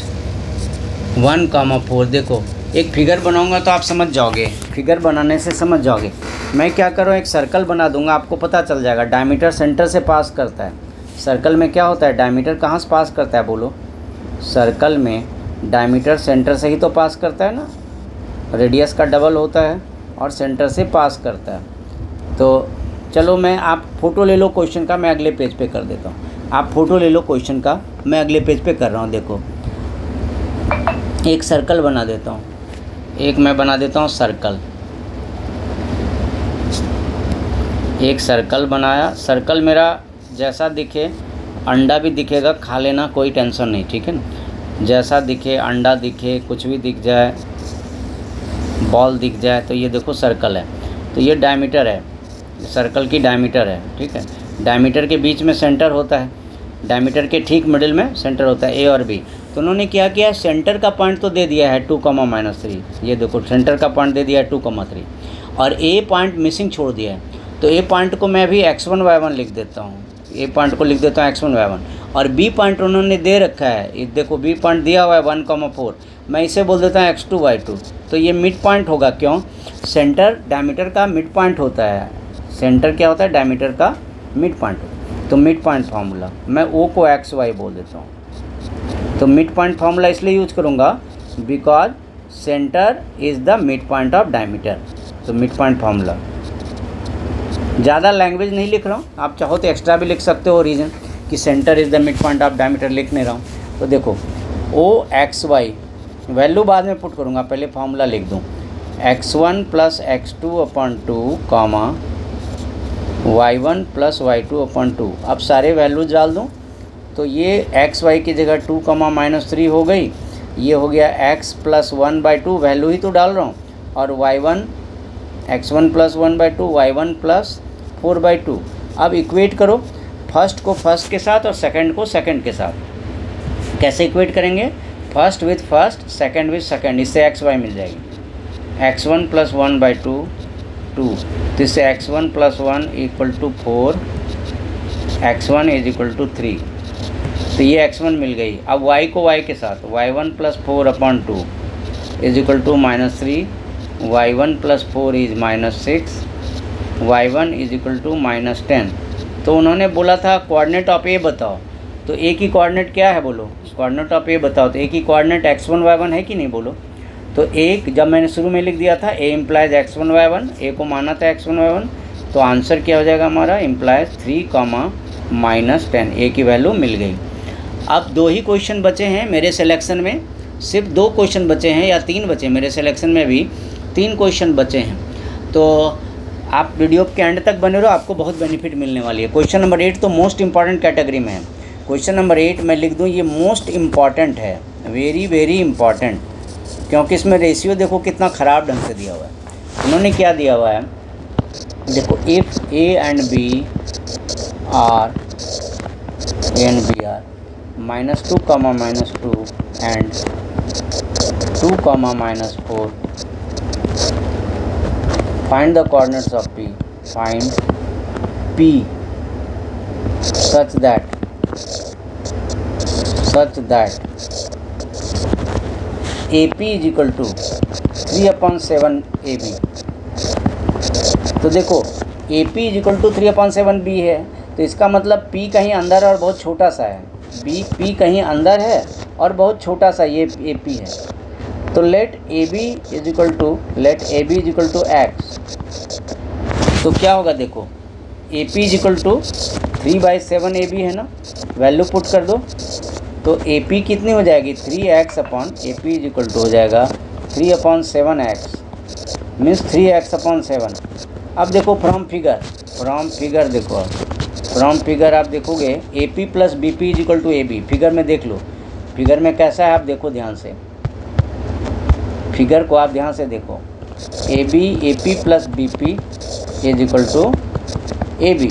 1, 4। देखो एक फिगर बनाऊंगा तो आप समझ जाओगे, फिगर बनाने से समझ जाओगे। मैं क्या करूँ, एक सर्कल बना दूंगा, आपको पता चल जाएगा। डायमीटर सेंटर से पास करता है। सर्कल में क्या होता है? डायमीटर कहाँ से पास करता है बोलो? सर्कल में डायमीटर सेंटर से ही तो पास करता है ना। रेडियस का डबल होता है और सेंटर से पास करता है। तो चलो आप फ़ोटो ले लो क्वेश्चन का, मैं अगले पेज पे कर देता हूँ। आप फ़ोटो ले लो क्वेश्चन का, मैं अगले पेज पे कर रहा हूँ। देखो एक सर्कल बना देता हूँ, मैं बना देता हूँ सर्कल। एक सर्कल बनाया। सर्कल मेरा जैसा दिखे, अंडा भी दिखेगा, खा लेना, कोई टेंशन नहीं, ठीक है ना। जैसा दिखे, अंडा दिखे, कुछ भी दिख जाए, बॉल दिख जाए, तो ये देखो सर्कल है। तो ये डायमीटर है, सर्कल की डायमीटर है, ठीक है। डायमीटर के बीच में सेंटर होता है, डायमीटर के ठीक मिडिल में सेंटर होता है, A और B। तो उन्होंने क्या किया, सेंटर का पॉइंट तो दे दिया है 2, -3। ये देखो सेंटर का पॉइंट दे दिया है 2, 3 और A पॉइंट मिसिंग छोड़ दिया है। तो A पॉइंट को मैं भी x1 y1 लिख देता हूँ। A पॉइंट को लिख देता हूँ x1 y1 और B पॉइंट उन्होंने दे रखा है। ये देखो B पॉइंट दिया हुआ है 1, 4। मैं इसे बोल देता हूँ x2 y2। तो ये मिड पॉइंट होगा। क्यों? सेंटर डायमीटर का मिड पॉइंट होता है। सेंटर क्या होता है? डायमीटर का मिड पॉइंट। तो मिड पॉइंट फार्मूला मैं O को xy बोल देता हूँ। तो मिड पॉइंट फार्मूला इसलिए यूज करूँगा because centre is the mid point of diameter. तो मिड पॉइंट फार्मूला, ज़्यादा लैंग्वेज नहीं लिख रहा हूँ, आप चाहो तो एक्स्ट्रा भी लिख सकते हो रीज़न कि centre is the mid point of diameter, लिख नहीं रहा हूँ। तो देखो OXY वैल्यू बाद में पुट करूँगा, पहले फार्मूला लिख दूँ। x1 + x2/2 y1 + y2/2। अब सारे वैल्यूज डाल दूँ तो ये xy की जगह 2, -3 हो गई। ये हो गया x + 1/2, वैल्यू ही तो डाल रहा हूँ, और y1 x1 + 1/2 y1 + 4/2। अब इक्वेट करो फर्स्ट को फर्स्ट के साथ और सेकंड को सेकंड के साथ। कैसे इक्वेट करेंगे? First with first, second with second, इससे xy मिल जाएगी। x1 + 1/2 2, तो इससे x1 + 1 = 4, x1 = 3। तो ये x1 मिल गई। अब y को y के साथ, y1 + 4/2 = -3, y1 + 4 is -6, y1 = -10। तो उन्होंने बोला था कोऑर्डिनेट ऑफ A बताओ। तो A की कोऑर्डिनेट क्या है बोलो? कोऑर्डिनेट ऑफ A बताओ। तो A की कोऑर्डिनेट x1 y1 है कि नहीं बोलो? तो एक जब मैंने शुरू में लिख दिया था A implies x1 y1, A को माना था x1 y1, तो आंसर क्या हो जाएगा हमारा? इम्प्लाइज 3, -10। A की वैल्यू मिल गई। अब 2 ही क्वेश्चन बचे हैं मेरे सिलेक्शन में, सिर्फ 2 क्वेश्चन बचे हैं या 3 बचे, मेरे सिलेक्शन में भी 3 क्वेश्चन बचे हैं। तो आप वीडियो के एंड तक बने रहो, आपको बहुत बेनिफिट मिलने वाली है। क्वेश्चन नंबर 8 तो मोस्ट इंपॉर्टेंट कैटेगरी में है। क्वेश्चन नंबर 8 मैं लिख दूँ, ये मोस्ट इम्पॉर्टेंट है, वेरी वेरी इम्पॉर्टेंट, क्योंकि इसमें रेशियो देखो कितना ख़राब ढंग से दिया हुआ है। उन्होंने क्या दिया हुआ है, देखो if A and B are -2, -2 एंड 2, -4, find the coordinates of P, find P such that AP is equal to 3/7 AB। तो देखो AP is equal to 3/7 B है, तो इसका मतलब P कहीं अंदर है और बहुत छोटा सा है, P कहीं अंदर है और बहुत छोटा सा ये AP है। तो let AB is equal to X। तो क्या होगा, देखो AP is equal to 3/7 AB है ना, वैल्यू पुट कर दो, तो AP कितनी हो जाएगी, 3x upon AP is equal to हो जाएगा 3/7x, मीन्स 3x/7। अब देखो फ्रॉम फिगर देखो, फ्रॉम फिगर आप देखोगे AP plus BP is equal to AB। Figure में देख लो, फिगर में कैसा है आप देखो ध्यान से, फिगर को आप ध्यान से देखो, AP plus BP is equal to AB।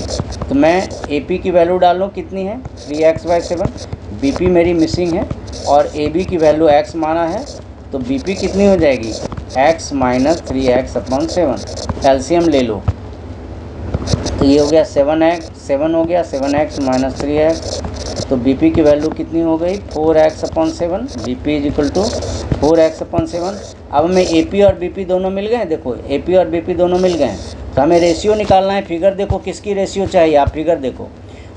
तो मैं AP की वैल्यू डाल लूँ, कितनी है 3x/7, BP मेरी मिसिंग है और AB की वैल्यू x माना है, तो BP कितनी हो जाएगी, x माइनस 3x/7। एलसीएम ले लो, तो ये हो गया 7 हो गया, 7x माइनस 3x, तो BP की वैल्यू कितनी हो गई 4x/7। BP is equal to 4x/7। अब हमें AP और BP दोनों मिल गए, देखो AP और BP दोनों मिल गए, तो हमें रेशियो निकालना है। फिगर देखो किसकी रेशियो चाहिए, आप फिगर देखो,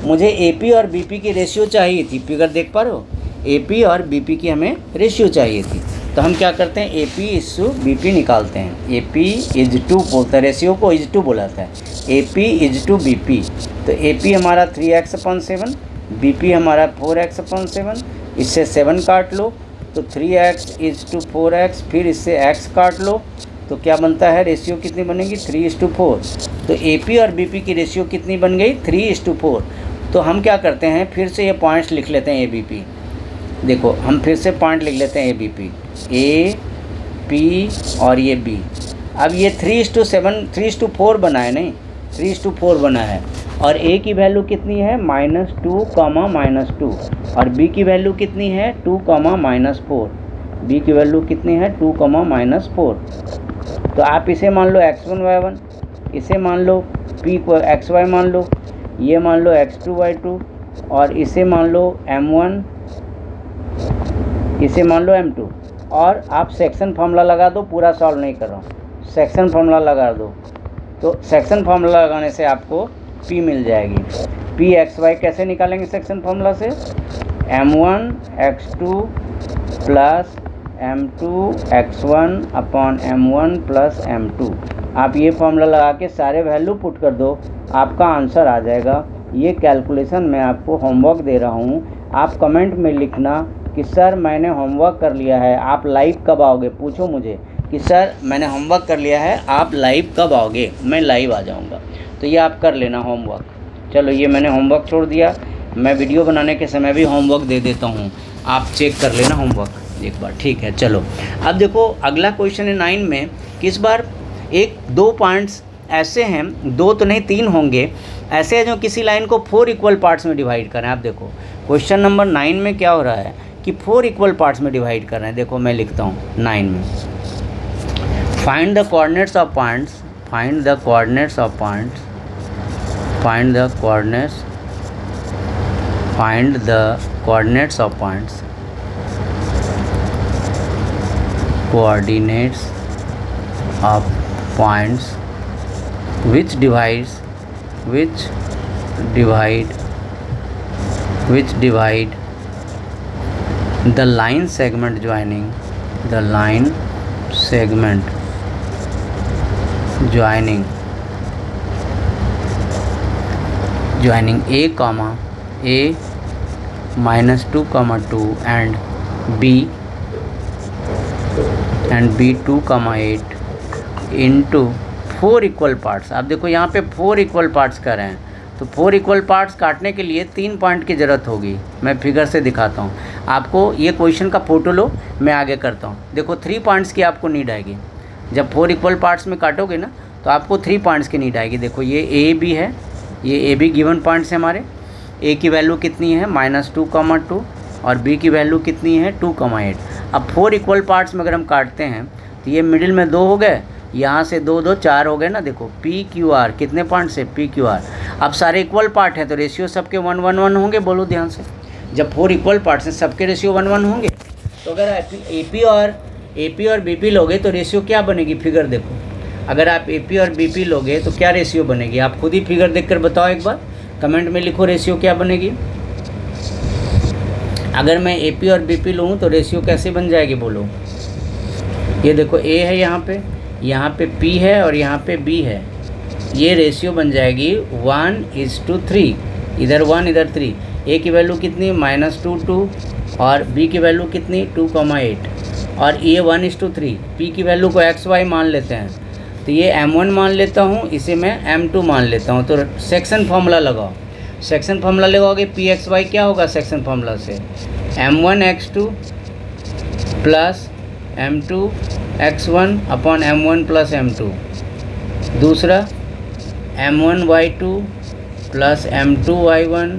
मुझे AP और BP की रेशियो चाहिए थी, फिगर देख पा रहे हो, AP और BP की हमें रेशियो चाहिए थी। तो हम क्या करते हैं, AP इज टू BP निकालते हैं। AP इज टू बोलता है, रेशियो को इज टू बोलाता है, AP इज टू BP। तो AP हमारा 3x/7, BP हमारा 4x/7, इससे 7 काट लो, तो 3x इज टू 4x, फिर इससे x काट लो, तो क्या बनता है, रेशियो कितनी बनेगी 3:4। तो AP और BP की रेशियो कितनी बन गई 3:4। तो हम क्या करते हैं, फिर से ये पॉइंट्स लिख लेते हैं ABP। देखो हम फिर से पॉइंट लिख लेते हैं ABP, AP और ये B। अब ये 3:4 बना है, नहीं 3:4 बना है, और A की वैल्यू कितनी है -2, -2, और B की वैल्यू कितनी है 2, -4। B की वैल्यू कितनी है 2, -4। तो आप इसे मान लो x1 y1, इसे मान लो P को xy मान लो, ये मान लो x2 y2, और इसे मान लो m1, इसे मान लो m2। और आप सेक्शन फार्मूला लगा दो, पूरा सॉल्व नहीं कर रहा हूँ, सेक्शन फार्मूला लगा दो। तो सेक्शन फार्मूला लगाने से आपको P मिल जाएगी। P xy कैसे निकालेंगे सेक्शन फार्मूला से, m1 x2 plus m2 x1 upon m1 plus m2। आप ये फॉर्मूला लगा के सारे वैल्यू पुट कर दो, आपका आंसर आ जाएगा। ये कैलकुलेशन मैं आपको होमवर्क दे रहा हूँ, आप कमेंट में लिखना कि सर मैंने होमवर्क कर लिया है, आप लाइव कब आओगे, पूछो मुझे कि सर मैंने होमवर्क कर लिया है, आप लाइव कब आओगे, मैं लाइव आ जाऊँगा। तो ये आप कर लेना होमवर्क। चलो ये मैंने होमवर्क छोड़ दिया, मैं वीडियो बनाने के समय भी होमवर्क दे देता हूँ, आप चेक कर लेना होमवर्क एक बार, ठीक है। चलो अब देखो अगला क्वेश्चन है 9 में, किस बार 1-2 पॉइंट्स ऐसे हैं, 2 तो नहीं 3 होंगे ऐसे हैं जो किसी लाइन को 4 इक्वल पार्ट्स में डिवाइड कर रहे हैं। आप देखो क्वेश्चन नंबर 9 में क्या हो रहा है कि 4 इक्वल पार्ट्स में डिवाइड कर रहे हैं। देखो मैं लिखता हूँ 9 में, find the coordinates of points, find the coordinates of points, find the coordinates, find the coordinates of points, coordinates of points which divide the line segment joining A comma A -2, 2 and B 2,8 into 4 equal parts. आप देखो यहाँ पे 4 equal parts कर रहे हैं, तो 4 equal parts काटने के लिए 3 पॉइंट की ज़रूरत होगी। मैं फिगर से दिखाता हूँ आपको। ये क्वेश्चन का फ़ोटो लो, मैं आगे करता हूँ। देखो 3 पॉइंट्स की आपको नीड आएगी। जब 4 इक्वल पार्ट्स में काटोगे ना तो आपको 3 पॉइंट्स की नीड आएगी। देखो ये ए बी है, ये ए बी गिवन पॉइंट्स है हमारे। ए की वैल्यू कितनी है -2, और बी की वैल्यू कितनी है 2, 8। अब 4 इक्वल पार्ट्स में अगर हम काटते हैं तो ये मिडिल में 2 हो गए, यहाँ से 2 2 4 हो गए ना। देखो PQR कितने पॉइंट से PQR। अब सारे इक्वल पार्ट हैं तो रेशियो सबके 1 1 1 होंगे। बोलो ध्यान से, जब 4 इक्वल पार्ट्स हैं सबके रेशियो 1 1 होंगे। तो अगर AP और BP लोगे तो रेशियो क्या बनेगी, फिगर देखो। अगर आप AP और BP लोगे तो क्या रेशियो बनेगी, आप खुद ही फिगर देखकर बताओ एक बार, कमेंट में लिखो रेशियो क्या बनेगी। अगर मैं AP और BP लूँ तो रेशियो कैसे बन जाएगी, बोलो। ये देखो A है यहाँ पे P है और यहाँ पे B है। ये रेशियो बन जाएगी 1:3, इधर 1 इधर 3। A की वैल्यू कितनी -2 2, और B की वैल्यू कितनी 2, 8, और ये 1:3। P की वैल्यू को XY मान लेते हैं, तो ये M1 मान लेता हूँ, इसे मैं M2 मान लेता हूँ। तो सेक्शन फार्मूला लगाओ। सेक्शन फार्मूला लगाओगे PXY क्या होगा सेक्शन फार्मूला से, M1x2 plus M2x1 upon M1 plus M2। दूसरा M1y2 plus M2y1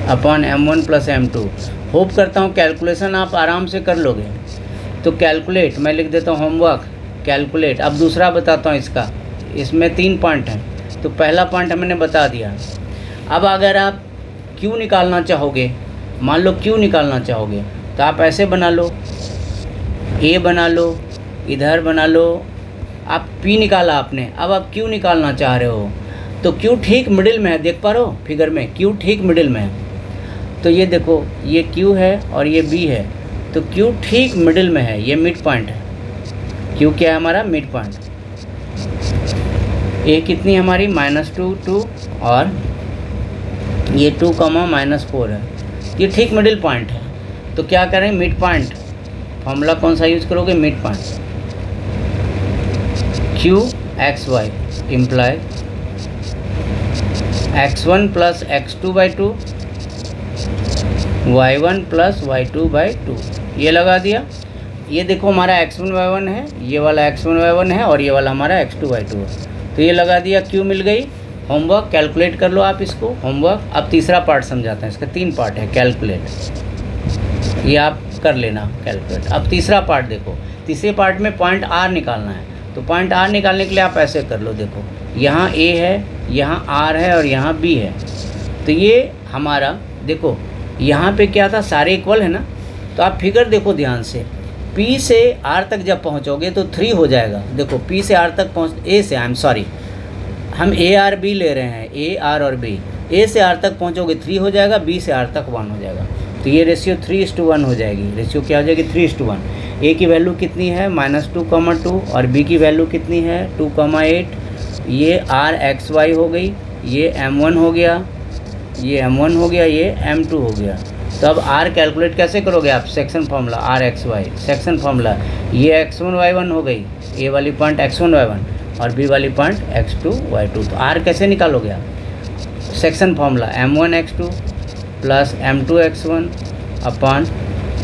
upon M1 plus M2। Hope करता हूँ कैलकुलेशन आप आराम से कर लोगे। तो कैलकुलेट, मैं लिख देता हूँ होमवर्क, कैलकुलेट। अब दूसरा बताता हूँ इसका। इसमें 3 पॉइंट हैं, तो पहला पॉइंट मैंने बता दिया। अब अगर आप क्यू निकालना चाहोगे, मान लो क्यू निकालना चाहोगे, तो आप ऐसे बना लो, ए बना लो, इधर बना लो। आप पी निकाला आपने, अब आप क्यू निकालना चाह रहे हो, तो क्यू ठीक मिडिल में है। देख पा रहे हो फिगर में, क्यू ठीक मिडिल में है। तो ये देखो, ये क्यू है और ये बी है, तो क्यू ठीक मिडिल में है, ये मिड पॉइंट है। क्यू क्या है हमारा, मिड पॉइंट। ए कितनी हमारी -2 2, और ये 2, -4 है। ये ठीक मिडिल पॉइंट है। तो क्या करें, मिड पॉइंट फॉर्मूला कौन सा यूज़ करोगे, mid point. QXY imply x1 plus x2/2 y1 plus y2/2। ये लगा दिया। ये देखो हमारा x1 y1 है, ये वाला x1 y1 है, और ये वाला हमारा x2/2 है। तो ये लगा दिया, क्यू मिल गई। होमवर्क कैलकुलेट कर लो आप इसको, होमवर्क। अब तीसरा पार्ट समझाते हैं, इसका 3 पार्ट है, कैलकुलेट। ये आप कर लेना कैलकुलेट। अब तीसरा पार्ट देखो, तीसरे पार्ट में पॉइंट R निकालना है। तो पॉइंट R निकालने के लिए आप ऐसे कर लो, देखो यहाँ A है, यहाँ R है और यहाँ B है। तो ये हमारा देखो यहाँ पे क्या था, सारे इक्वल है ना। तो आप फिगर देखो ध्यान से, P से R तक जब पहुँचोगे तो 3 हो जाएगा। देखो P से R तक हम A R B ले रहे हैं, A R और B। A से R तक पहुँचोगे 3 हो जाएगा, B से R तक 1 हो जाएगा। तो ये रेशियो 3:1 हो जाएगी। रेशियो क्या हो जाएगी, 3:1। A की वैल्यू कितनी है -2, 2, और B की वैल्यू कितनी है 2, 8। ये RXY हो गई, ये M1 हो गया, ये M1 हो गया, ये M2 हो गया। तो अब R कैलकुलेट कैसे करोगे आप, section formula RXY, section formula. ये x1 y1 हो गई, A वाली पॉइंट x1 y1 और B वाली पॉइंट x2 y2। तो R कैसे निकालोगे आप, section formula M1x2 plus M2x1 upon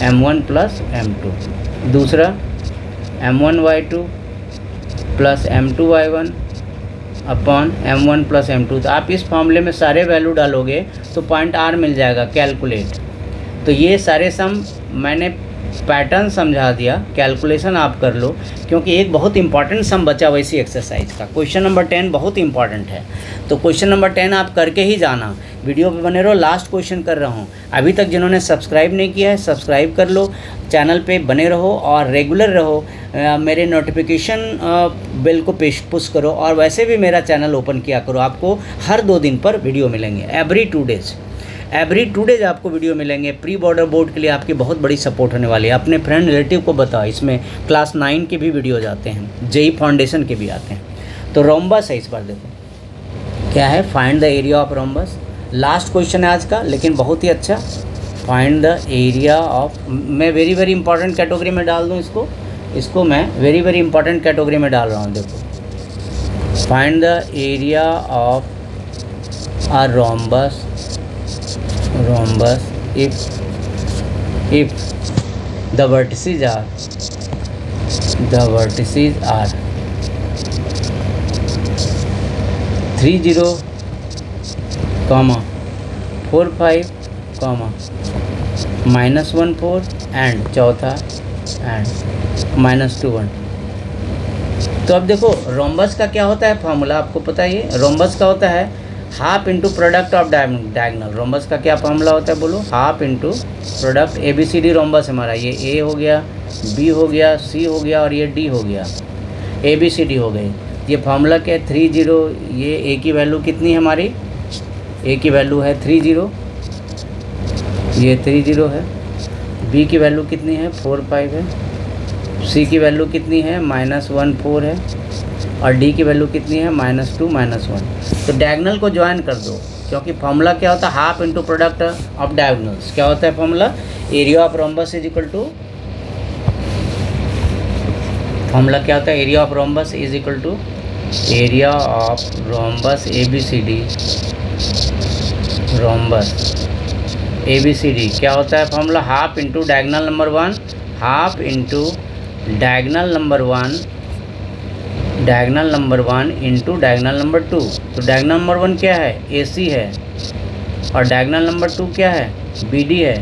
M1 plus M2। दूसरा M1y2 plus M2y1 upon M1 plus M2। तो आप इस फॉर्मूले में सारे वैल्यू डालोगे तो पॉइंट R मिल जाएगा, कैलकुलेट। तो ये सारे सम मैंने पैटर्न समझा दिया, कैलकुलेशन आप कर लो, क्योंकि एक बहुत इंपॉर्टेंट सम बचा वैसी एक्सरसाइज का। क्वेश्चन नंबर 10 बहुत इंपॉर्टेंट है, तो क्वेश्चन नंबर 10 आप करके ही जाना। वीडियो पे बने रहो, लास्ट क्वेश्चन कर रहा हूँ। अभी तक जिन्होंने सब्सक्राइब नहीं किया है सब्सक्राइब कर लो, चैनल पे बने रहो और रेगुलर रहो। मेरे नोटिफिकेशन बेल को पुश करो, और वैसे भी मेरा चैनल ओपन किया करो। आपको हर 2 दिन पर वीडियो मिलेंगे, एवरी 2 डेज आपको वीडियो मिलेंगे। प्री बॉर्डर बोर्ड के लिए आपकी बहुत बड़ी सपोर्ट होने वाली है। अपने फ्रेंड रिलेटिव को बताओ, इसमें क्लास 9 के भी वीडियो जाते हैं, जेई फाउंडेशन के भी आते हैं। तो रोम्बस है, इस बार देखो क्या है, find the area of rhombus. Last question है आज का, लेकिन बहुत ही अच्छा। फाइंड द एरिया ऑफ, मैं वेरी इंपॉर्टेंट कैटेगरी में डाल दूँ इसको मैं वेरी इंपॉर्टेंट कैटेगरी में डाल रहा हूँ। देखो, find the area of a rhombus if the vertices are 30, 45, -14 and चौथा एंड -21। तो अब देखो रोम्बस का क्या होता है फॉर्मूला, आपको पता ही है। रोम्बस का होता है half into product of diagonal. Rhombus का क्या फॉर्मूला होता है बोलो, half into product. ABCD rhombus हमारा, ये A हो गया, B हो गया, C हो गया और ये D हो गया, ABCD हो गई। ये फार्मूला क्या है 30। ये A की वैल्यू कितनी है हमारी, A की वैल्यू है 30, ये 30 है। B की वैल्यू कितनी है 45 है। C की वैल्यू कितनी है -14 है। और D की वैल्यू कितनी है -2 -1। तो डायगोनल को ज्वाइन कर दो, क्योंकि फॉर्मूला क्या होता है half into product of diagonals. क्या होता है formula, area of rhombus is equal to, formula क्या होता है, area of rhombus is equal to area of rhombus ABCD। Rhombus ABCD क्या होता है formula, half into diagonal number 1, half into diagonal number 1 into diagonal number 2। तो diagonal number 1 क्या है, AC है, और डायगोनल नंबर 2 क्या है, BD है।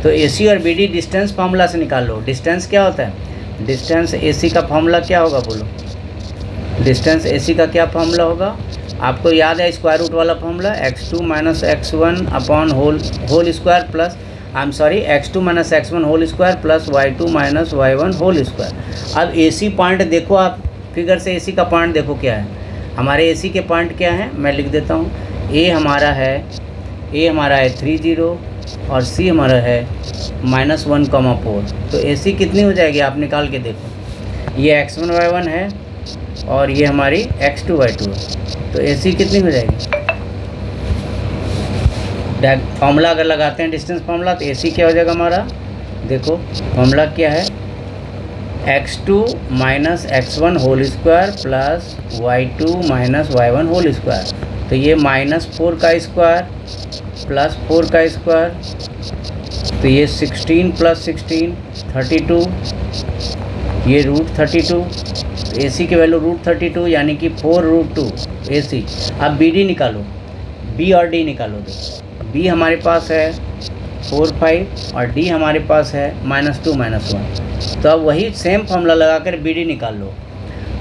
तो AC और BD डिस्टेंस फार्मूला से निकाल लो। डिस्टेंस क्या होता है, डिस्टेंस AC का फार्मूला क्या होगा बोलो, डिस्टेंस AC का क्या फार्मूला होगा, आपको याद है स्क्वायर रूट वाला formula, x2 - x1 upon whole square plus x2 - x1 whole square plus y2 - y1 whole square. अब AC पॉइंट देखो, आप फिगर से AC का पॉइंट देखो क्या है। हमारे AC के पॉइंट क्या है, मैं लिख देता हूँ। A हमारा है 30 और C हमारा है -1,4। तो AC कितनी हो जाएगी आप निकाल के देखो। ये x1 y1 है और ये हमारी x2 y2 है। तो AC कितनी हो जाएगी, फॉर्मूला अगर लगाते हैं डिस्टेंस फार्मूला, तो AC क्या हो जाएगा हमारा, देखो फॉर्मूला क्या है, x2 - x1 whole square plus y2 - y1 whole square. तो ये -4 का स्क्वायर प्लस 4 का स्क्वायर, तो ये 16 + 16 32, ये √32। AC की वैल्यू √32 यानी कि 4√2 AC। अब BD निकालो, B और D निकालो। दो B हमारे पास है 4 5 और D हमारे पास है -2 -1। तो अब वही सेम फार्मूला लगाकर BD निकाल लो।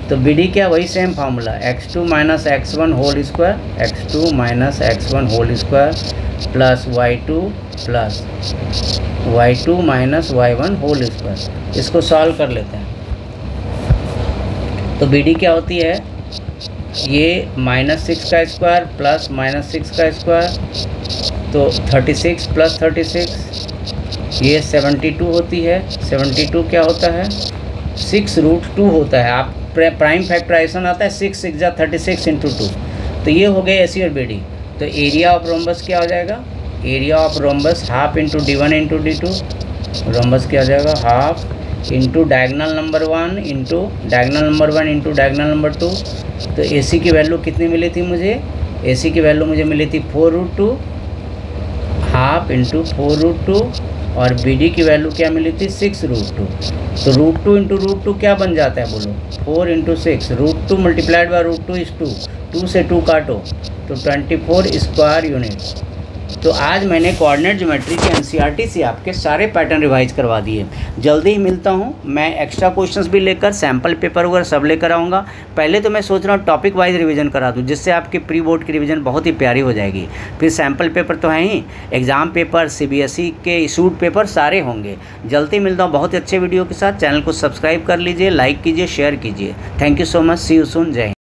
तो BD क्या, वही same formula x2 - x1 whole square, x2 - x1 whole square plus y2 - y1 whole square. इसको सॉल्व कर लेते हैं। तो BD क्या होती है, ये -6 का स्क्वायर प्लस -6 का स्क्वायर, तो 36 + 36, ये 72 होती है। 72 क्या होता है, 6√2 होता है। आप प्राइम फैक्टराइजेशन आता है 6 6 जा 36 × 2। तो ये हो गए AC और BD। तो एरिया ऑफ रोम्बस क्या हो जाएगा, area of rhombus half into D1 into D2। Rhombus क्या हो जाएगा, half into diagonal number 1 into diagonal number 1 into diagonal number 2। तो AC की वैल्यू कितनी मिली थी मुझे, AC की वैल्यू मुझे मिली थी 4√2, हाफ इंटू 4√2, और BD की वैल्यू क्या मिली थी 6√2। तो √2 इंटू √2 क्या बन जाता है बोलो, 4 × 6। √2 × √2 इज 2, 2 से 2 काटो तो 24 स्क्वायर यूनिट। तो आज मैंने कोऑर्डिनेट ज्योमेट्री के NCERT से आपके सारे पैटर्न रिवाइज करवा दिए। जल्दी ही मिलता हूँ, मैं एक्स्ट्रा क्वेश्चंस भी लेकर सैम्पल पेपर वगैरह सब लेकर आऊँगा। पहले तो मैं सोच रहा हूँ टॉपिक वाइज रिवीजन करा दूँ, जिससे आपकी प्री बोर्ड की रिवीजन बहुत ही प्यारी हो जाएगी। फिर सैम्पल पेपर तो हैं ही, एग्ज़ाम पेपर, CBSE के इशूड पेपर सारे होंगे। जल्दी मिलता हूँ बहुत अच्छे वीडियो के साथ। चैनल को सब्सक्राइब कर लीजिए, लाइक कीजिए, शेयर कीजिए। Thank you so much, see you soon, जय हिंद।